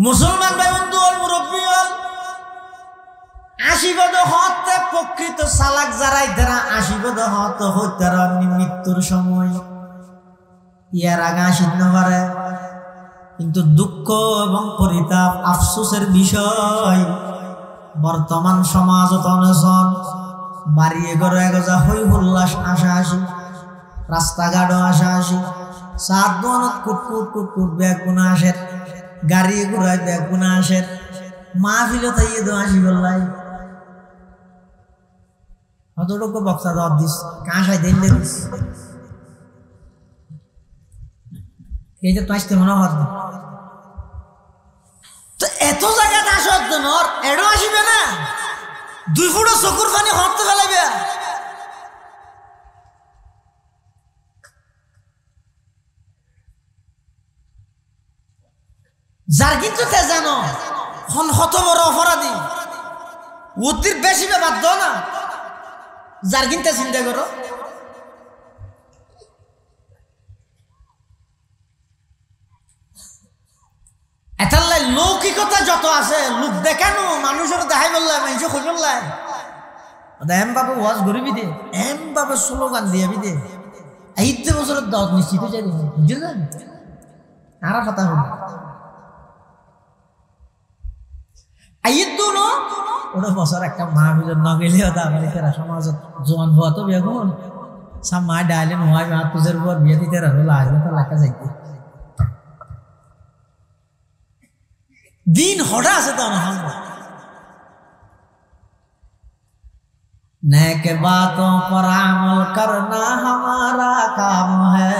মুসলমান ভাই বন্ধু মুরব্বী আশীর্বাদ হতে প্রকৃত সালাক যারাই তারা আশীর্বাদ হত হইতে মৃত্যুর সময় ইয়ার আগে আসিত না পারে কিন্তু দুঃখ এবং পরিতাপ আফসোসের বিষয় বর্তমান সমাজত অনশন বাড়িয়ে ঘরে এগোজা হই হুল্লাস আসা আসি রাস্তাঘাটও আসা আসি সাত দোয়ানত কুটকুট কুটকুট ব্যাগ গুনা আসে গাড়ি ঘোড়ায় ব্যাগ গুনা আসে মাহফিল তাইয়ে দো আসি বললাই অতটুকু বক্তা দর দিস কাঁসাই দিন দিস এই যে তো আসতে মনে হয় তো এত জায়গায় আসার জন্য এডো আসিবে না 2 ফুট চকুর পানি হরতে ফেলাইবে যার কিন্তু তে জানো কত বড় অপরাধী অতির বেশি বাধ্য না যার কিন্তু চিন্তা করো এটার লৌকিকতা যত আছে লোক দেখানো মানুষের দেখাই বললাই মানুষ খুঁজ বললাই এম বাবু ওয়াজ গরিবি দে এম বাবু স্লোগান দিয়ে দে 8 বছরের দাওয়াত নিশ্চিত যাই বুঝলেন আর কথা হল ওটা বছর একটা মাহফিলের নগেলেও তারা সমাজত জোয়ান হওয়া তো বেগুন সব মা ডাইলেন হয় মা তুজের পর বিয়ে দিতে হলো আসবে তো লেখা যাইতে दिन होड़ा से तो हम नेक बातों पर अमल करना हमारा काम है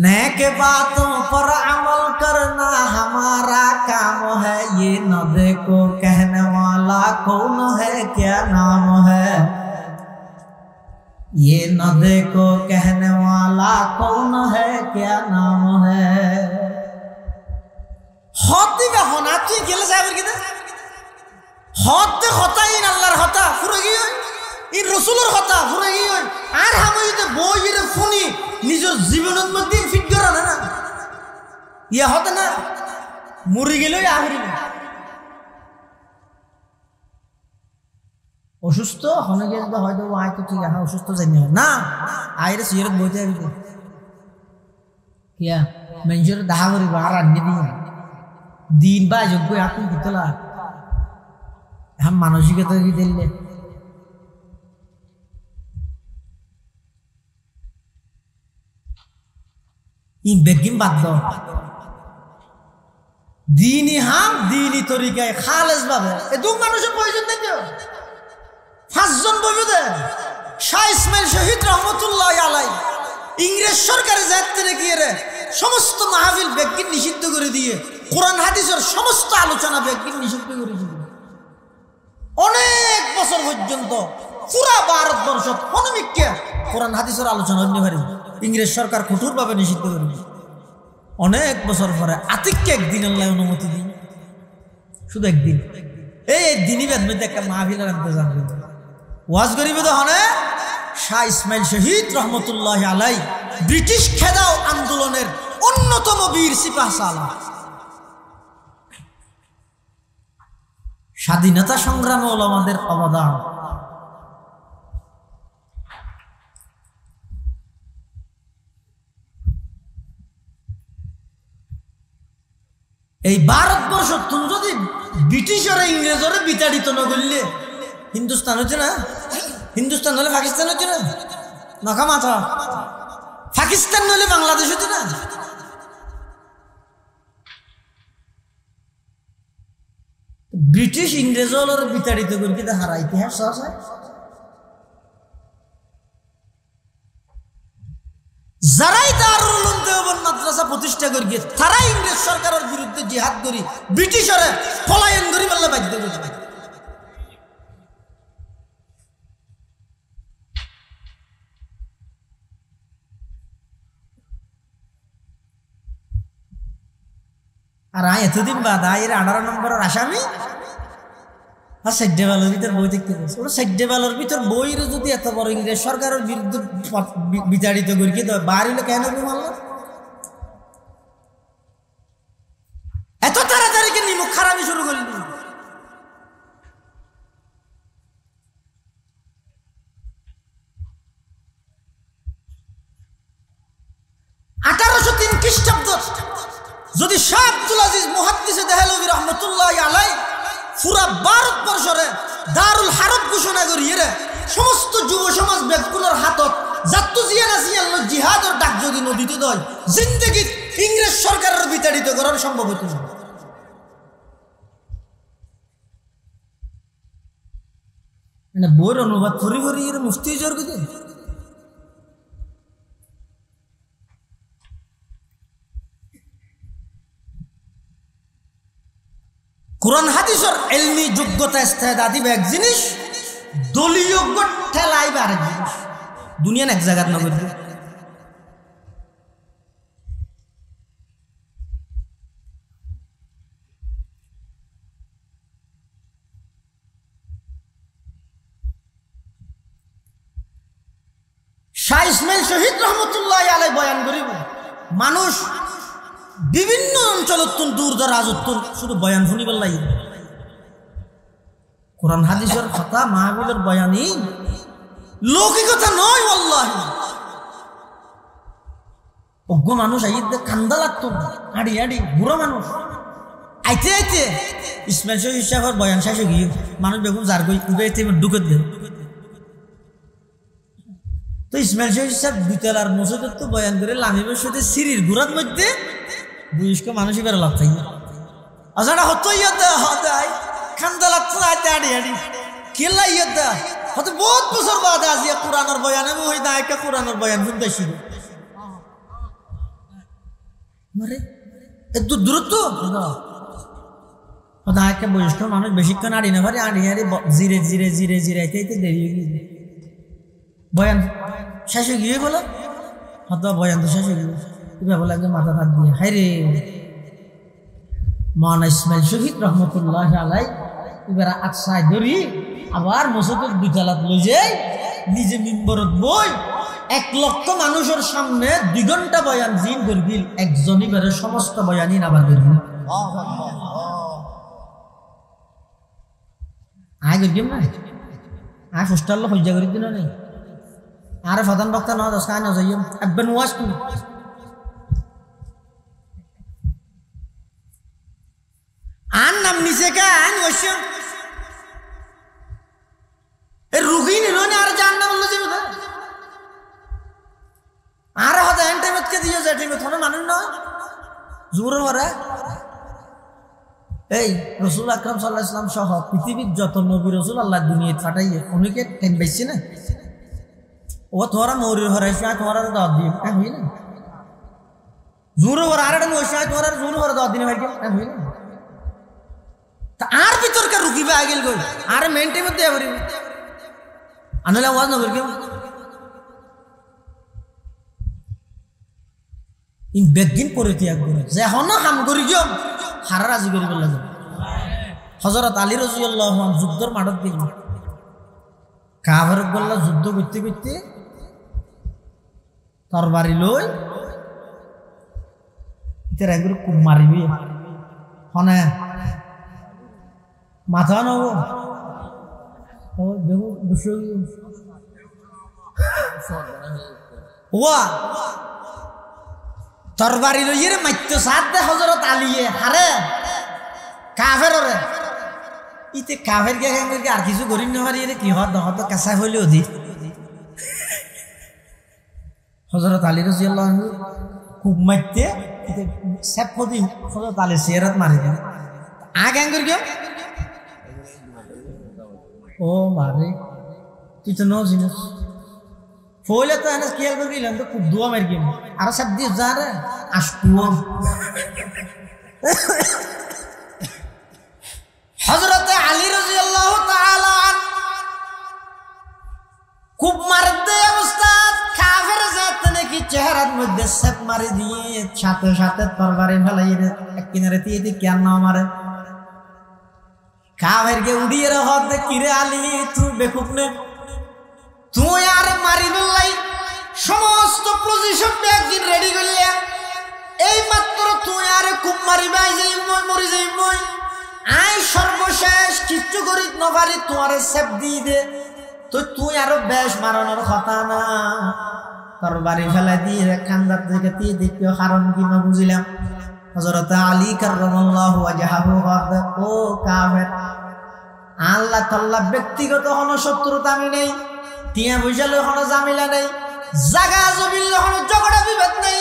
नेक बातों पर अमल करना हमारा काम है ये न देखो कहने वाला कौन है क्या नाम है ये न देखो कहने वाला कौन है क्या नाम है হদ দিবে হনা তুই গেলে যাবে কিনা হদ দে হতা ইন আল্লাহর হতা পুরো গিয়ে ইন রাসূলের হতা পুরো গিয়ে আর আমি যদি বইয়ের ফোনি নিজের জীবনের মধ্যে ফিট করা না ইয়া হতে না মরি গেলই আহরি অসুস্থ হনে গেলে হয়তো হয়তো ঠিক আছে অসুস্থ জানি না আইরে সিগারেট বইতে আইবে কিয়া মেঞ্জর দাহা করিব আর আনি দিই दिन बा যোগ্য আপনি কিতলা हम मानसिकता की दिले इन बेगिम बात दो दीनी हम दीनी तरीकाয় খালেস ভাবে এ দুই মানুষের প্রয়োজন নেই তো 5 জন বইবে শাহ ইসমাইল শহীদ রহমাতুল্লাহ আলাইহি ইংরেজ সরকারের যাত্রে কি রে সমস্ত মাহফিল বেগিন নিষিদ্ধ করে দিয়ে কোরআন হাদিসের সমস্ত আলোচনা বেগিন নিষিদ্ধ করে দিয়ে অনেক বছর পর্যন্ত পুরা ভারতবর্ষ কোনমিককে কোরআন হাদিসের আলোচনা হইতে পারে ইংরেজ সরকার কঠোরভাবে নিষিদ্ধ করে অনেক বছর পরে আতিককে একদিন আল্লাহ অনুমতি দিন শুধু একদিন এই দিনই বেদমধ্যে একটা মাহফিলের ইন্তজাম করবে ওয়াজ গরিবে তো হনে শাহ ইসমাইল শহীদ রহমতুল্লাহ আলাইহি ব্রিটিশ খেদাও আন্দোলনের অন্যতম বীর সিপাহ সালার স্বাধীনতা সংগ্রামে ওলামাদের অবদান এই ভারতবর্ষ তুমি যদি ব্রিটিশের ইংরেজরে বিতাড়িত না করলে হিন্দুস্তান হচ্ছে না হিন্দুস্তান হলে পাকিস্তান হচ্ছে না নখা মাথা পাকিস্তান হলে বাংলাদেশ হচ্ছে না ব্রিটিশ ইংরেজর বিতাড়িত করে কি হারা ইতিহাস আছে যারাই দারুল উলুম দেওবন্দ মাদ্রাসা প্রতিষ্ঠা করি তারাই ইংরেজ সরকারের বিরুদ্ধে জিহাদ করি ব্রিটিশরে পলায়ন করি বললে বাধ্য করবে আর এতদিন বাদ আয়ের 18 নম্বরের আসামি আর সাইডেবালের ভিতর বই দেখতে পাচ্ছি ওরা সাইডেবালের ভিতর বইয়ের যদি এত বড় ইংরেজ সরকারের বিরুদ্ধে বিতাড়িত করি কি বাড়িলে কেন মারল এত তাড়াতাড়ি কি নিমুখ খারাপি শুরু করলি 1803 খ্রিস্টাব্দ যদি শাহ আব্দুল আজিজ মুহাদ্দিসে দেহলভী রহমাতুল্লাহি আলাইহি পুরা ভারতবর্ষরে দারুল হারব ঘোষণা করিয়ে রে সমস্ত যুব সমাজ ব্যক্তিগুলোর হাতত জাত্তু জিয়ানা জিয়াল্লাহ জিহাদের ডাক যদি নদীতে দেয় জিন্দেগি ইংরেজ সরকারের বিতাড়িত করার সম্ভব হতো না মানে বইয়ের অনুবাদ করি করি মুফতি জোর করে কোরআন হাদিসের ইলমি যোগ্যতা ইস্তেদাদি এক জিনিস, দলীয় ঠেলাই আরেক জিনিস। দুনিয়ান এক জায়গার নগর শাহ ইসমাইল শহীদ রহমতুল্লাহ আলাই বয়ান করিব, মানুষ বিভিন্ন অঞ্চল দূর দরাজ শুধু বয়ান শুনিবার লাগে। কোরআন হাদিসের কথা মাহফিলের বয়ানই লৌকিকতা নয়। আল্লাহি অজ্ঞ মানুষ আইতে কান্দা লাগতো, আড়ি আড়ি বুড়ো মানুষ আইতে আইতে ইসমাইল শহীদ সাহেবের বয়ান শেষে গিয়ে মানুষ বেগুন যার গই উঠে ঢুকে দেয়। তো ইসমাইল শহীদ সাহেব দুতলার মসজিদের তো বয়ান করে লামিবের সাথে সিঁড়ির ঘোরার মধ্যে বয়স্ক মানুষই বেড়া লাভ থাকি আসাটা হতো খান্দা লাগতো আইতে আড়ি আড়ি কেলা ইয়েদা হয়তো বহুত বছর বাদে আজিয়া কোরআনের বয়ানে ওই নায়িকা কোরআনের বয়ান শুনতেছি মানে একটু দূরত্ব নায়িকা বয়স্ক মানুষ বেশিক্ষণ আড়ি না পারে আড়ি আড়ি জিরে জিরে জিরে জিরে আইতে দেরি হয়ে গিয়ে বয়ান শেষ হয়ে গিয়ে বলো হয়তো বয়ান তো শেষ হয়ে গিয়ে বলে একদম মাথা হাত দিয়ে হাই রে মাওলানা ইসমাইল শহীদ রহমতুল্লাহ আলাই এবার আকসায় ধরি আবার মসজিদের দুতলাত লই যাই নিজে মিম্বরত বই 1 লক্ষ মানুষের সামনে 2 ঘন্টা বয়ান জিন করবিল একজনই বেরে সমস্ত বয়ানই নাবার করবিল আয় করবিম না আয় হোস্টেল হইজা করি দিন নেই আরে প্রধান বক্তা না দশ কাজ না যাইম একবার ওয়াজ তুমি আন নাম নিচে কান ওইস রুগী নিলনে আর জান না বললো যাবে আর হতে এন টাইমত কে দিয়ে যায় টাইমত হনে মানুষ নয় জোর ভরা এই রসুল আকরাম সাল্লাল্লাহু আলাইহি ওয়াসাল্লাম সহ পৃথিবীর যত নবী রসুল আল্লাহ দুনিয়ায় পাঠাইয়ে অনেকে টাইম পাইছে না ও তোরা মৌরি হরাইছে তোরা দাওয়াত দিয়ে হই না জোর ভরা আর একটা ওইসা তোরা জোর ভরা দাওয়াত দিনে ভাই হই না আর ভিতরকে রুকিবে আগেল গই আর মেন টাইমে দেয়া পারি আনলে আওয়াজ না করি ইন বেগিন পরে ত্যাগ করে যখন হাম করি গিয়ে হারা রাজি করি বললা হযরত আলী রাদিয়াল্লাহু আনহু যুদ্ধের মাঠত দেখি কাফের বললা যুদ্ধ করতে করতে তরবারি লই তেরা গুলো খুব মারিবি হনে মাথা নব ও দেখো বসে ওয়া তরবারি লইয়ে মাইতো সাথ দে হযরত আলীয়ে হারে কাফের রে ইতে কাফের কে আর কিছু করি না পারি রে কি হত হত কাঁচা হইলেও দি হযরত আলী রাদিয়াল্লাহু আনহু খুব মাইতে ইতে সেপদি হযরত আলী সিরাত মারি দেন আগে আঙ্গুর গিয়ে ও মারে তুই তো নও জিনিস ফলে তো এনে খেয়াল করে গেলাম তো খুব দোয়া মার গেম আর সব দিয়ে যা রে আশকুয়া হযরত আলী রাদিয়াল্লাহু তাআলা খুব মারতে ওস্তাদ কাফের জাত নাকি চেহারার মধ্যে সেপ মারি দিয়ে সাথে সাথে তরবারি ফেলাই এক কিনারে দিয়ে কেন না মারে কাফের কে উড়িয়ে রাখত দে কিরে আলী তুই বেকুব নে তুই আর মারি বললাই সমস্ত পজিশন একদিন রেডি করলে এই মাত্র তুই আর খুব মারিবাই যাই মই মরি যাই মই আই সর্বশেষ কিচ্ছু করি না পারি তোমারে সেপ দিয়ে দে তো তুই আরো বেশ মারানোর কথা না তোর বাড়ি ফেলা দিয়ে খান্দার থেকে দিয়ে দেখিও কারণ কি না বুঝিলাম হযরত আলী কাররামাল্লাহু ওয়াজহাহু ও কাফের আল্লাহ তাআলা ব্যক্তিগত কোনো শত্রুতা আমি নেই টিয়া বুঝালে কোনো ঝামেলা নেই জায়গা জমিন কোনো ঝগড়া বিবাদ নেই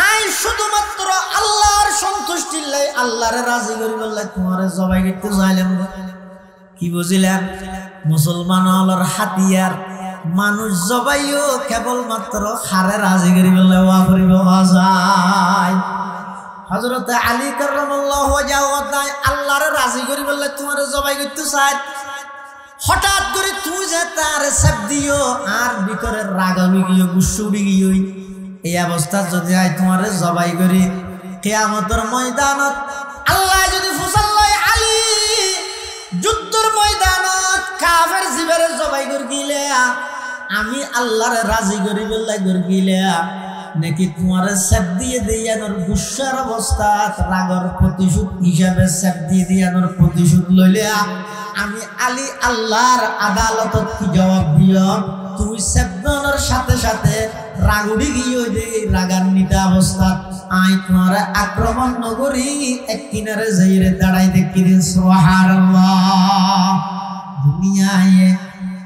আই শুধুমাত্র আল্লাহর সন্তুষ্টির লাই আল্লাহরে রাজি করি বললে তোমারে জবাই করতে যাইলাম কি বুঝিলেন মুসলমান হলোর হাতিয়ার মানুষ জবাইও কেবলমাত্র হারে রাজি করি বললে ওয়া করিব যায় হযরত আলী কাররামাল্লাহু ওয়াজহাহু আল্লাহর আল্লাহরে রাজি করি বললে তোমার জবাই করতে চাই হঠাৎ করে তুই যে তার সেপ দিও আর ভিতরে রাগামি গিয়ে গুসুড়ি গিয়ে এই অবস্থা যদি আই তোমার জবাই করি কিয়ামতের ময়দানত আল্লাহ যদি ফুসাল লয় আলী যুদ্ধের ময়দানত কাফের জিবারে জবাই করে গিলে আমি আল্লাহরে রাজি করি বললে করে গিলে নাকি তোমার সেপ দিয়ে দিয়ানোর গুসার অবস্থা রাগর প্রতিশোধ হিসাবে সেপ দিয়ে দিয়ানোর প্রতিশোধ লইলে আমি আলী আল্লাহর আদালতত কি জবাব দিও তুমি সেপদনের সাথে সাথে রাগুড়ি গিয়ে যে রাগান্বিত অবস্থা আই তোমার আক্রমণ নগরী এক কিনারে যাইরে দাঁড়াই দেখি দিন সুবহানাল্লাহ দুনিয়ায়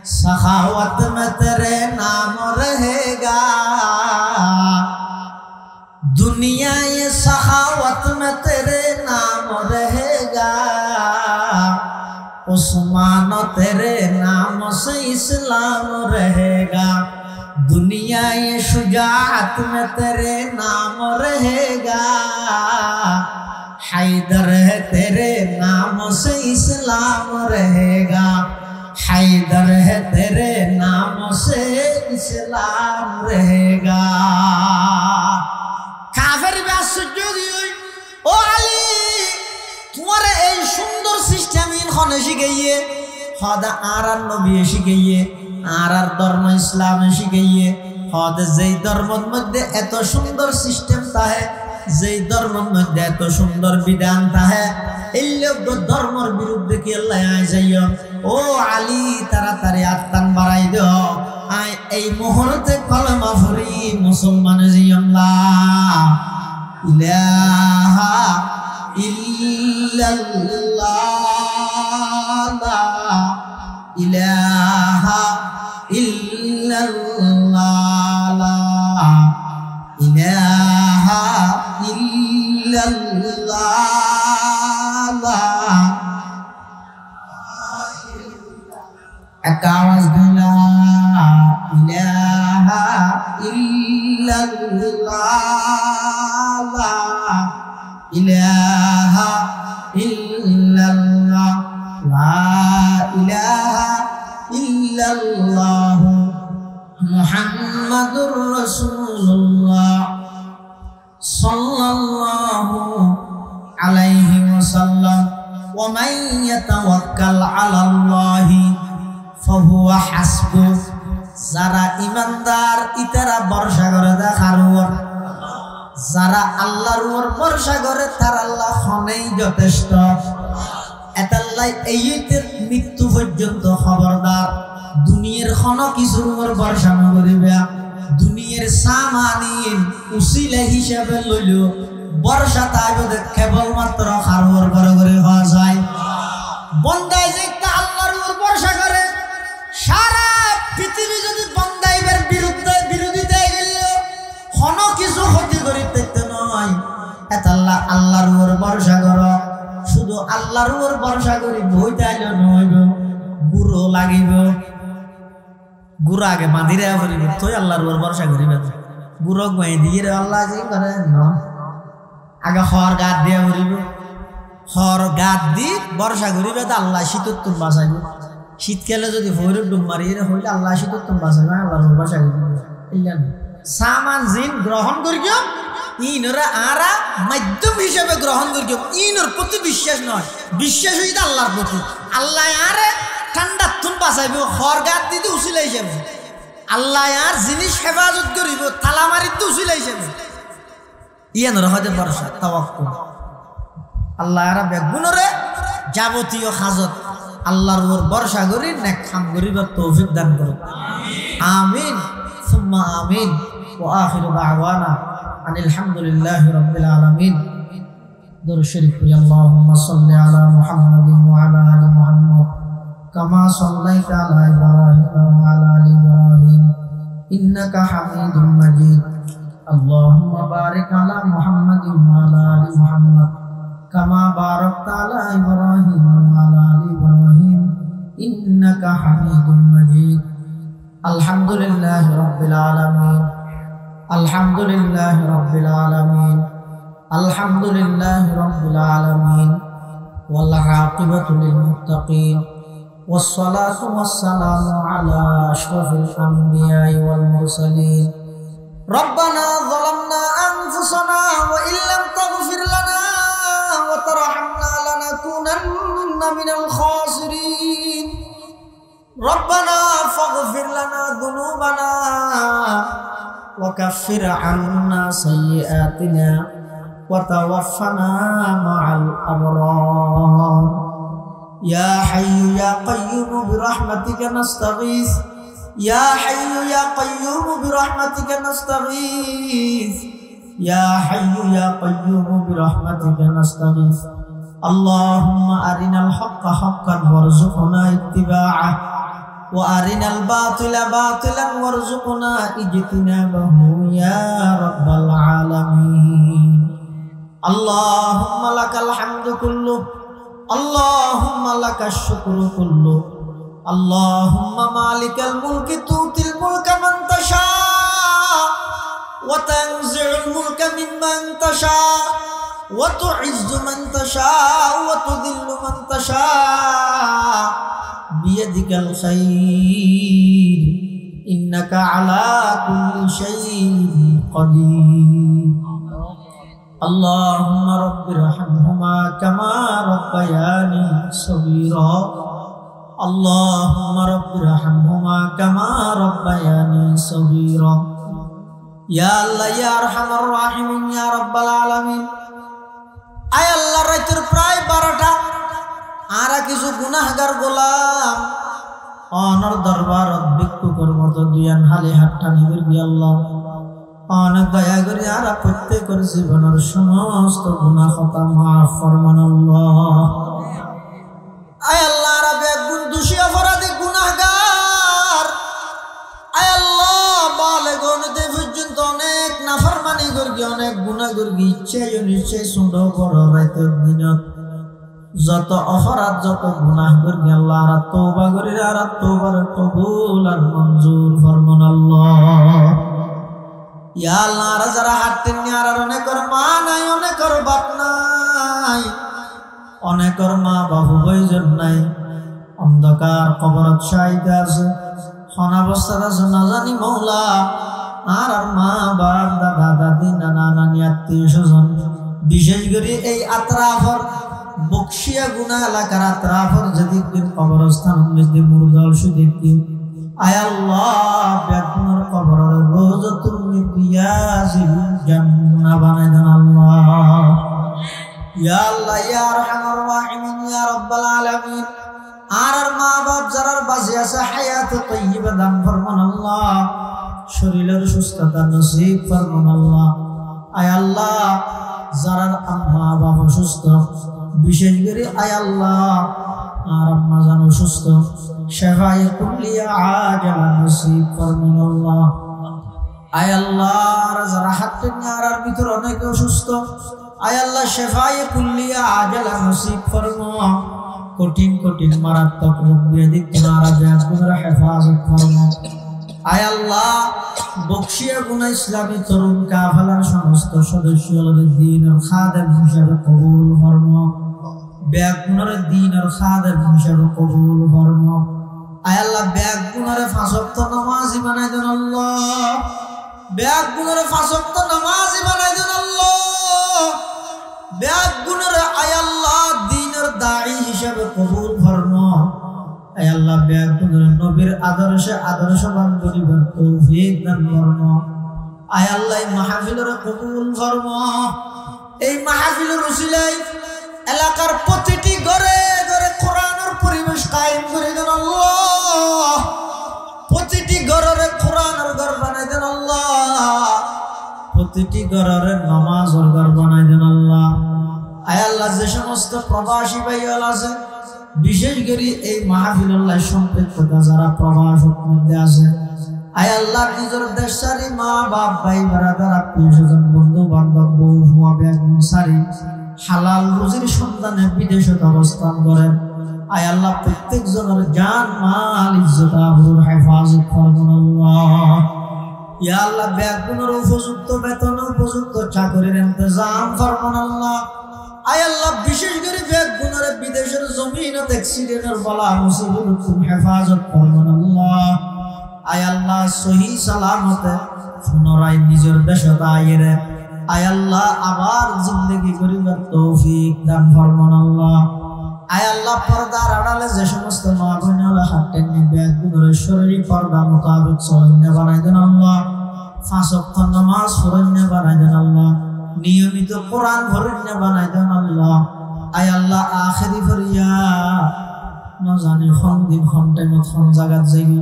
सखावत में तेरे नाम रहेगा दुनिया ये सखावत में तेरे नाम रहेगा उस्मान तेरे नाम से इस्लाम रहेगा दुनिया ये शुजाअत में तेरे नाम रहेगा हैदर है तेरे नाम से इस्लाम रहेगा हैदर है तेरे नाम से इस्लाम रहेगा काफिर आश्चर्य ও আলী তোমার এই সুন্দর সিস্টেম ইনখানে শিখাইয়ে হদা আর নবী শিখাইয়ে আর ধর্ম ইসলাম শিখাইয়ে হদা যেই ধর্মের মধ্যে এত সুন্দর সিস্টেম তাহে যেই ধর্মের মধ্যে এত সুন্দর বিধান তাহে এই লোক ধর্মের বিরুদ্ধে কি আল্লাহ আয় যাইও ও আলী তাড়াতাড়ি আত্মান বাড়াই দাও আই এই মুহূর্তে কলমা পড়ি মুসলমান জিয়াল্লাহ ইলাহা ইল্লাল্লাহ লা ইলাহা ইল্লাল্লাহ লা ইলাহা ইল্লাল্লাহ এক আওয়াজ দিলা ইলাহা ইল্লাল্লাহ লা ইলাহা ইল্লাল্লাহ লা ইলাহা ইল্লাল্লাহ মুহাম্মাদুর রাসূলুল্লাহ সাল্লাল্লাহু আলাইহি ওয়াসাল্লাম ওয়া মান ইয়াতাওয়াক্কাল আলাল্লাহি ফাহুয়া হাসবুহ যারা ইমানদার ইতারা ভরসা করে দেখার উপর যারা আল্লাহর উপর ভরসা করে তার আল্লাহ হনেই যথেষ্ট এতাল্লাই এইতে মৃত্যু পর্যন্ত খবরদার দুনিয়ার কোনো কিছুর উপর ভরসা না করিবে দুনিয়ার সামানিন উসিলা হিসাবে লইল ভরসা তাইবে কেবলমাত্র খারুর করে করে হওয়া যায় বন্দায় যে আল্লাহর উপর ভরসা করে সারা পৃথিবী যদি বন্দাইবের বিরোধিতায় গেল কোনো কিছু ক্ষতি করিতে নয় এতাল্লাহ আল্লাহর উপর ভরসা করো শুধু আল্লাহর উপর ভরসা করি বই তাইলে নইব গুরু লাগিব গুরু আগে বাঁধিরে করিব তুই আল্লাহর উপর ভরসা করিবে গুরু গাই দিয়ে আল্লাহ যে করে আগে হর গাত দিয়া করিব হর গাত দি ভরসা করিবে তো আল্লাহ শীতত তুম বাঁচাইব শীতকালে যদি ভৈরব ডুব মারিয়ে হইলে আল্লাহ শীতত তুম বাঁচাইবে আল্লাহর উপর ভরসা করিব সামান জিন গ্রহণ করিও ইনরা আরা মাধ্যম হিসেবে গ্রহণ করিও ইনর প্রতি বিশ্বাস নয় বিশ্বাস হইতে আল্লাহর প্রতি আল্লাহ আরে ঠান্ডা তুন বাঁচাইব হর গাত দিতে উচিলা হিসেবে আল্লাহ আর জিনিস হেফাজত করিব তালা মারিতে উচিলা হিসেবে ইয়ানোর হয়তো ভরসা তাওয়াক্কুল আল্লাহ আর বেগুনরে যাবতীয় হাজত আল্লাহর উপর ভরসা করি নেক কাম করিবার তৌফিক দান করুন আমিন সুম্মা আমিন ওয়া আখিরু দাওয়ানা আনিল হামদুলিল্লাহি রাব্বিল আলামিন দরুদ শরীফ পড়ি আল্লাহুম্মা সাল্লি আলা মুহাম্মাদিন ওয়া আলা আলি মুহাম্মাদ কামা সাল্লাইতা আলা ইব্রাহিম ওয়া আলা আলি ইব্রাহিম ইন্নাকা হামিদুম মাজিদ আল্লাহুম্মা বারিক আলা মুহাম্মাদিন ওয়া আলা আলি মুহাম্মাদ কামা বারাকতা আলা ইব্রাহিম ওয়া আলা আলি ইব্রাহিম ইন্নাকা হামিদুম মাজিদ আলহামদুলিল্লাহি রাব্বিল আলামিন আলহামদুলিল্লাহি রাব্বিল আলামিন আলহামদুলিল্লাহি রাব্বিল আলামিন ওয়াল আকিবাতু লিল মুত্তাকিন والصلاة والسلام على أشرف الأنبياء والمرسلين ربنا ظلمنا أنفسنا وإن لم تغفر لنا وترحمنا لنكونن من الخاسرين ربنا فاغفر لنا ذنوبنا وكفر عنا سيئاتنا وتوفنا مع الأبرار يا حي يا قيوم برحمتك نستغيث يا حي يا قيوم برحمتك نستغيث يا حي يا قيوم برحمتك نستغيث اللهم أرنا الحق حقا وارزقنا اتباعه وأرنا الباطل باطلا وارزقنا اجتنابه يا رب العالمين اللهم لك الحمد كله اللهم لك الشكر كله اللهم مالك الملك تؤتي الملك من تشاء وتنزع الملك ممن تشاء وتعز من تشاء وتذل من تشاء بيدك الخير إنك على كل شيء قدير اللهم رب ارحمهما كما ربياني صغيرا اللهم رب ارحمهما كما ربياني صغيرا يا الله يا ارحم الراحمين يا رب العالمين আয় আল্লাহ রাতের প্রায় 12টা আর কিছু গুনাহগার গোলাম অনর দরবারত ভিক্ষুকের মতো দুয়ান হালে হাতটা নিবের গি আল্লাহ অনেক দয়া করে আর প্রত্যেকের জীবনের সমস্ত গুনাহ খাতা মাফ ফরমান আল্লাহ আয় আল্লাহ আর বেগুন দোষী অপরাধী গুনাহগার আয় আল্লাহ বালেগ হতে পর্যন্ত অনেক নাফরমানি করগি অনেক গুনাহ করগি ইচ্ছে অনিচ্ছে ছোট বড় রাতের দিনত যত অপরাধ যত গুনাহ করগি আল্লাহ আর তওবা করি আর তওবার কবুল আর মঞ্জুর ফরমান আল্লাহ ইয়া আল্লাহ আর যারা হাঁটতেন আর অনেকের মা নাই অনেকের বাপ নাই অনেকের মা বাবু বইজন নাই অন্ধকার কবরত শাহিদ আছে অনাবস্থার আছে না জানি মৌলা আর মা বাপ দাদা দাদি নানা নানি আত্মীয় স্বজন বিশেষ করে এই আত্রাফর বক্সিয়া গুনা এলাকার আত্রাফর যেদিন কবরস্থান মধ্যে মুরদল সুদিন আয় আল্লাহ বেগুনের কবরের রোজাতুল মিয়াজিল জান্নাহ বানাই দেন আল্লাহ ইয়া আল্লাহ ইয়া আরহামার রাহিমিন ইয়া রাব্বাল আলামিন আর মা বাপ যারা বাঁচে আছে হায়াত তাইয়্যিবা দান ফরমান আল্লাহ শরীরের সুস্থতা নসিব ফরমান আল্লাহ আয় আল্লাহ যারা মা বাপ অসুস্থ বিশেষ করে আয় আল্লাহ আর আম্মা জান অসুস্থ শেফায়ে কুল্লিয়া আজালা নসিব ফরমান আল্লাহ আয় আল্লাহ যারা হাঁটতে আর ভিতর অনেক অসুস্থ আয় আল্লাহ শেফায়ে কুল্লিয়া আজালা নসিব ফরমান কঠিন কঠিন মারাত্মক রোগ ব্যাধি নারা বেগুনের হেফাজত ফরমান আয় আল্লাহ বকশিয়া গুনাহ ইসলামী তরুণ কাফেলার সমস্ত সদস্যদের দ্বীনের খাদেম হিসেবে কবুল ফরমান বেগুনের দ্বীনের খাদেম হিসেবে কবুল ফরমান আয় আল্লাহ বেগুনের 5 ওয়াক্ত নামাজি বানাই দেন আল্লাহ বেগুনের 5 ওয়াক্ত নামাজি বানাই দেন আল্লাহ বেগুনের আয় আল্লাহ দ্বীনের দাঈ হিসেবে কবুল ফরমান আয় আল্লাহ বেগুনের নবীর আদর্শে আদর্শবান করিবার তৌফিক দান ফরমান আয় আল্লাহ এই মাহফিলের কবুল ফরমান এই মাহফিলের উসিলায় এলাকার প্রতিটি ঘরে ঘরে কোরআনের পরিবেশ কায়েম করে দেন আল্লাহ প্রতিটি ঘরে কোরআনের ঘর বানাই দেন আল্লাহ প্রতিটি ঘরে নামাজের ঘর বানাই দেন আল্লাহ আয় আল্লাহ যে সমস্ত প্রবাসী ভাইয়াল আছে বিশেষ করে এই মাহফিলুল্লাহ সম্পৃক্ত যারা প্রবাসের মধ্যে আছে আয় আল্লাহ নিজের দেশারি মা বাপ ভাই ব্রাদার আত্মীয় স্বজন বন্ধু বান্ধব বউ হুয়া বেগম সারি হালাল রুজির সন্ধানে বিদেশে অবস্থান করেন আয় আল্লাহ প্রত্যেক জনের জান মাল ইজ্জত আবরুর হেফাজত ফরমান আল্লাহ ইয়া আল্লাহ বেগুনের উপযুক্ত বেতন উপযুক্ত চাকরির ইন্তজাম ফরমান আল্লাহ আয় আল্লাহ বিশেষ করে বেগুনের বিদেশের জমিনত অ্যাক্সিডেন্টের বলা মুসিবত তুমি হেফাজত করবেন আল্লাহ। আয় আল্লাহ সহি সালামতে পুনরায় নিজের দেশে আইরে আয় আল্লাহ আবার জিন্দগি করিবার তৌফিক দান ফরমান আল্লাহ। আয় আল্লাহ পর্দার আড়ালে যে সমস্ত মা বোনেরা হাঁটেন বেগুনের শরীর পর্দা মোতাবেক সরণ্য বানাই দেন আল্লাহ। 5 ওয়াক্ত নামাজ সরণ্য বানাই দেন আল্লাহ। নিয়মিত কোরআন ফরণ্য বানাই দেন আল্লাহ। আয় আল্লাহ আখেরি ফরিয়া ন জানি খন দিন খন টাইমত খন জাগাত যাইবি।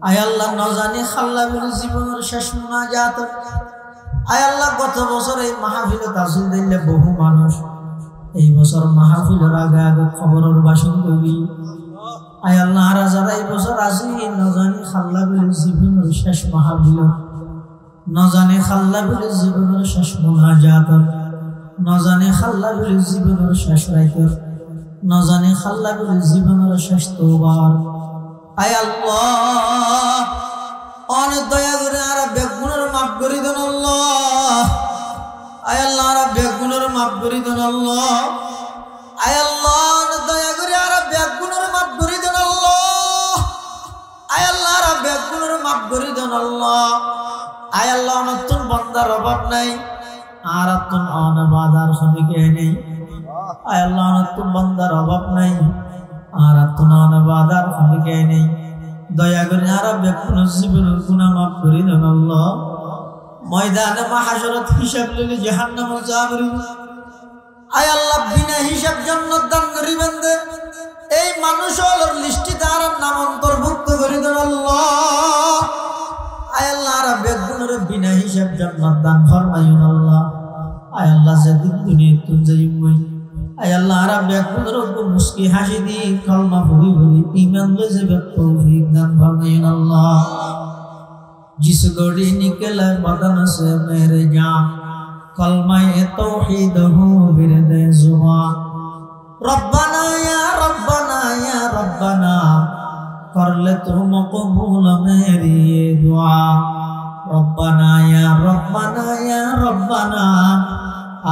আয় আল্লাহ ন জানি খাল্লা বলে জীবনের শেষ মুনাজাত। আয় আল্লাহ গত বছর এই মাহফিলে তাসিল দিলে বহু মানুষ এই বছর মাহফিলের আগে আগে খবরের বাসন করবি। আয় আল্লাহ আর যারা এই বছর আসি ন জানি খাল্লা বলে জীবনের শেষ মাহফিল, ন জানি খাল্লা বলে জীবনের শেষ মুনাজাত, ন জানি খাল্লা বলে জীবনের শেষ রাইত, ন জানি খাল্লা বলে জীবনের শেষ তওবার। আয় আল্লাহ অনেক দয়া করে আর বেগুনের মাফ করে দেন আল্লাহ। আয় আল্লাহ আর বেগুনের মাফ করে দেন আল্লাহ। আয় আল্লাহ অনেক দয়া করে আর বেগুনের মাফ করে দেন আল্লাহ। আয় আল্লাহ আর বেগুনের মাফ করে দেন আল্লাহ। আয় আল্লাহ নতুন বান্দার অভাব নাই আর নতুন অনাবাদার সমিকে নেই। আয় আল্লাহ নতুন বান্দার অভাব নাই আর নতুন অনাবাদার সমিকে নেই। দয়া করে আর বেগুনের জীবনের গুনাহ মাফ করে দেন আল্লাহ। ময়দানে মাহশরত হিসাব লইলে জাহান্নামে যাবরি। আয় আল্লাহ বিনা হিসাব জান্নাত দান করিবেন দে। এই মানুষের লিস্টে তার নাম অন্তর্ভুক্ত করে দেন আল্লাহ। আয় আল্লাহ আর বেগুনের বিনা হিসাব জান্নাত দান ফরমাইন আল্লাহ। আয় আল্লাহ যেদিন দুনিয়া তুই যাইবই আয় আল্লাহ আর বেগুনের মুস্কি হাসি দি কলমা পড়ি পড়ি ঈমান লয়ে যাবে তৌফিক দান ফরমাইন আল্লাহ। जिस घड़ी निकले बदन से मेरे जान कलमा-ए तौहीद हो विरदे जुबान। रब्बना या रब्बना कर ले तू मकबूल मेरी ये दुआ। रब्बना या रब्बना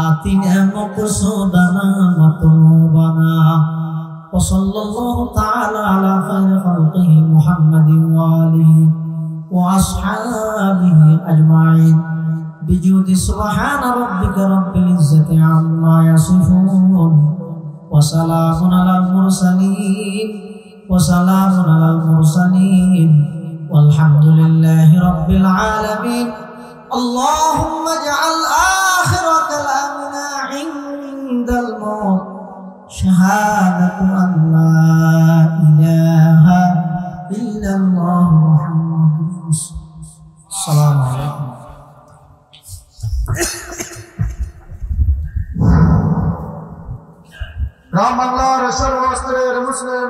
आतिना मक़सूदना मतलूबना। वसल्लल्लाहु ताला अला खैरि खल्क़िही मुहम्मदिन व आलिही وأصحابه أجمعين بجود سبحان ربك رب العزة عما يصفون وسلام على المرسلين والحمد لله رب العالمين. اللهم اجعل آخر كلامنا عند الموت شهادة أن لا إله إلا الله محمد. السلام عليكم. राम अल्लाह रसूल मुस्लिम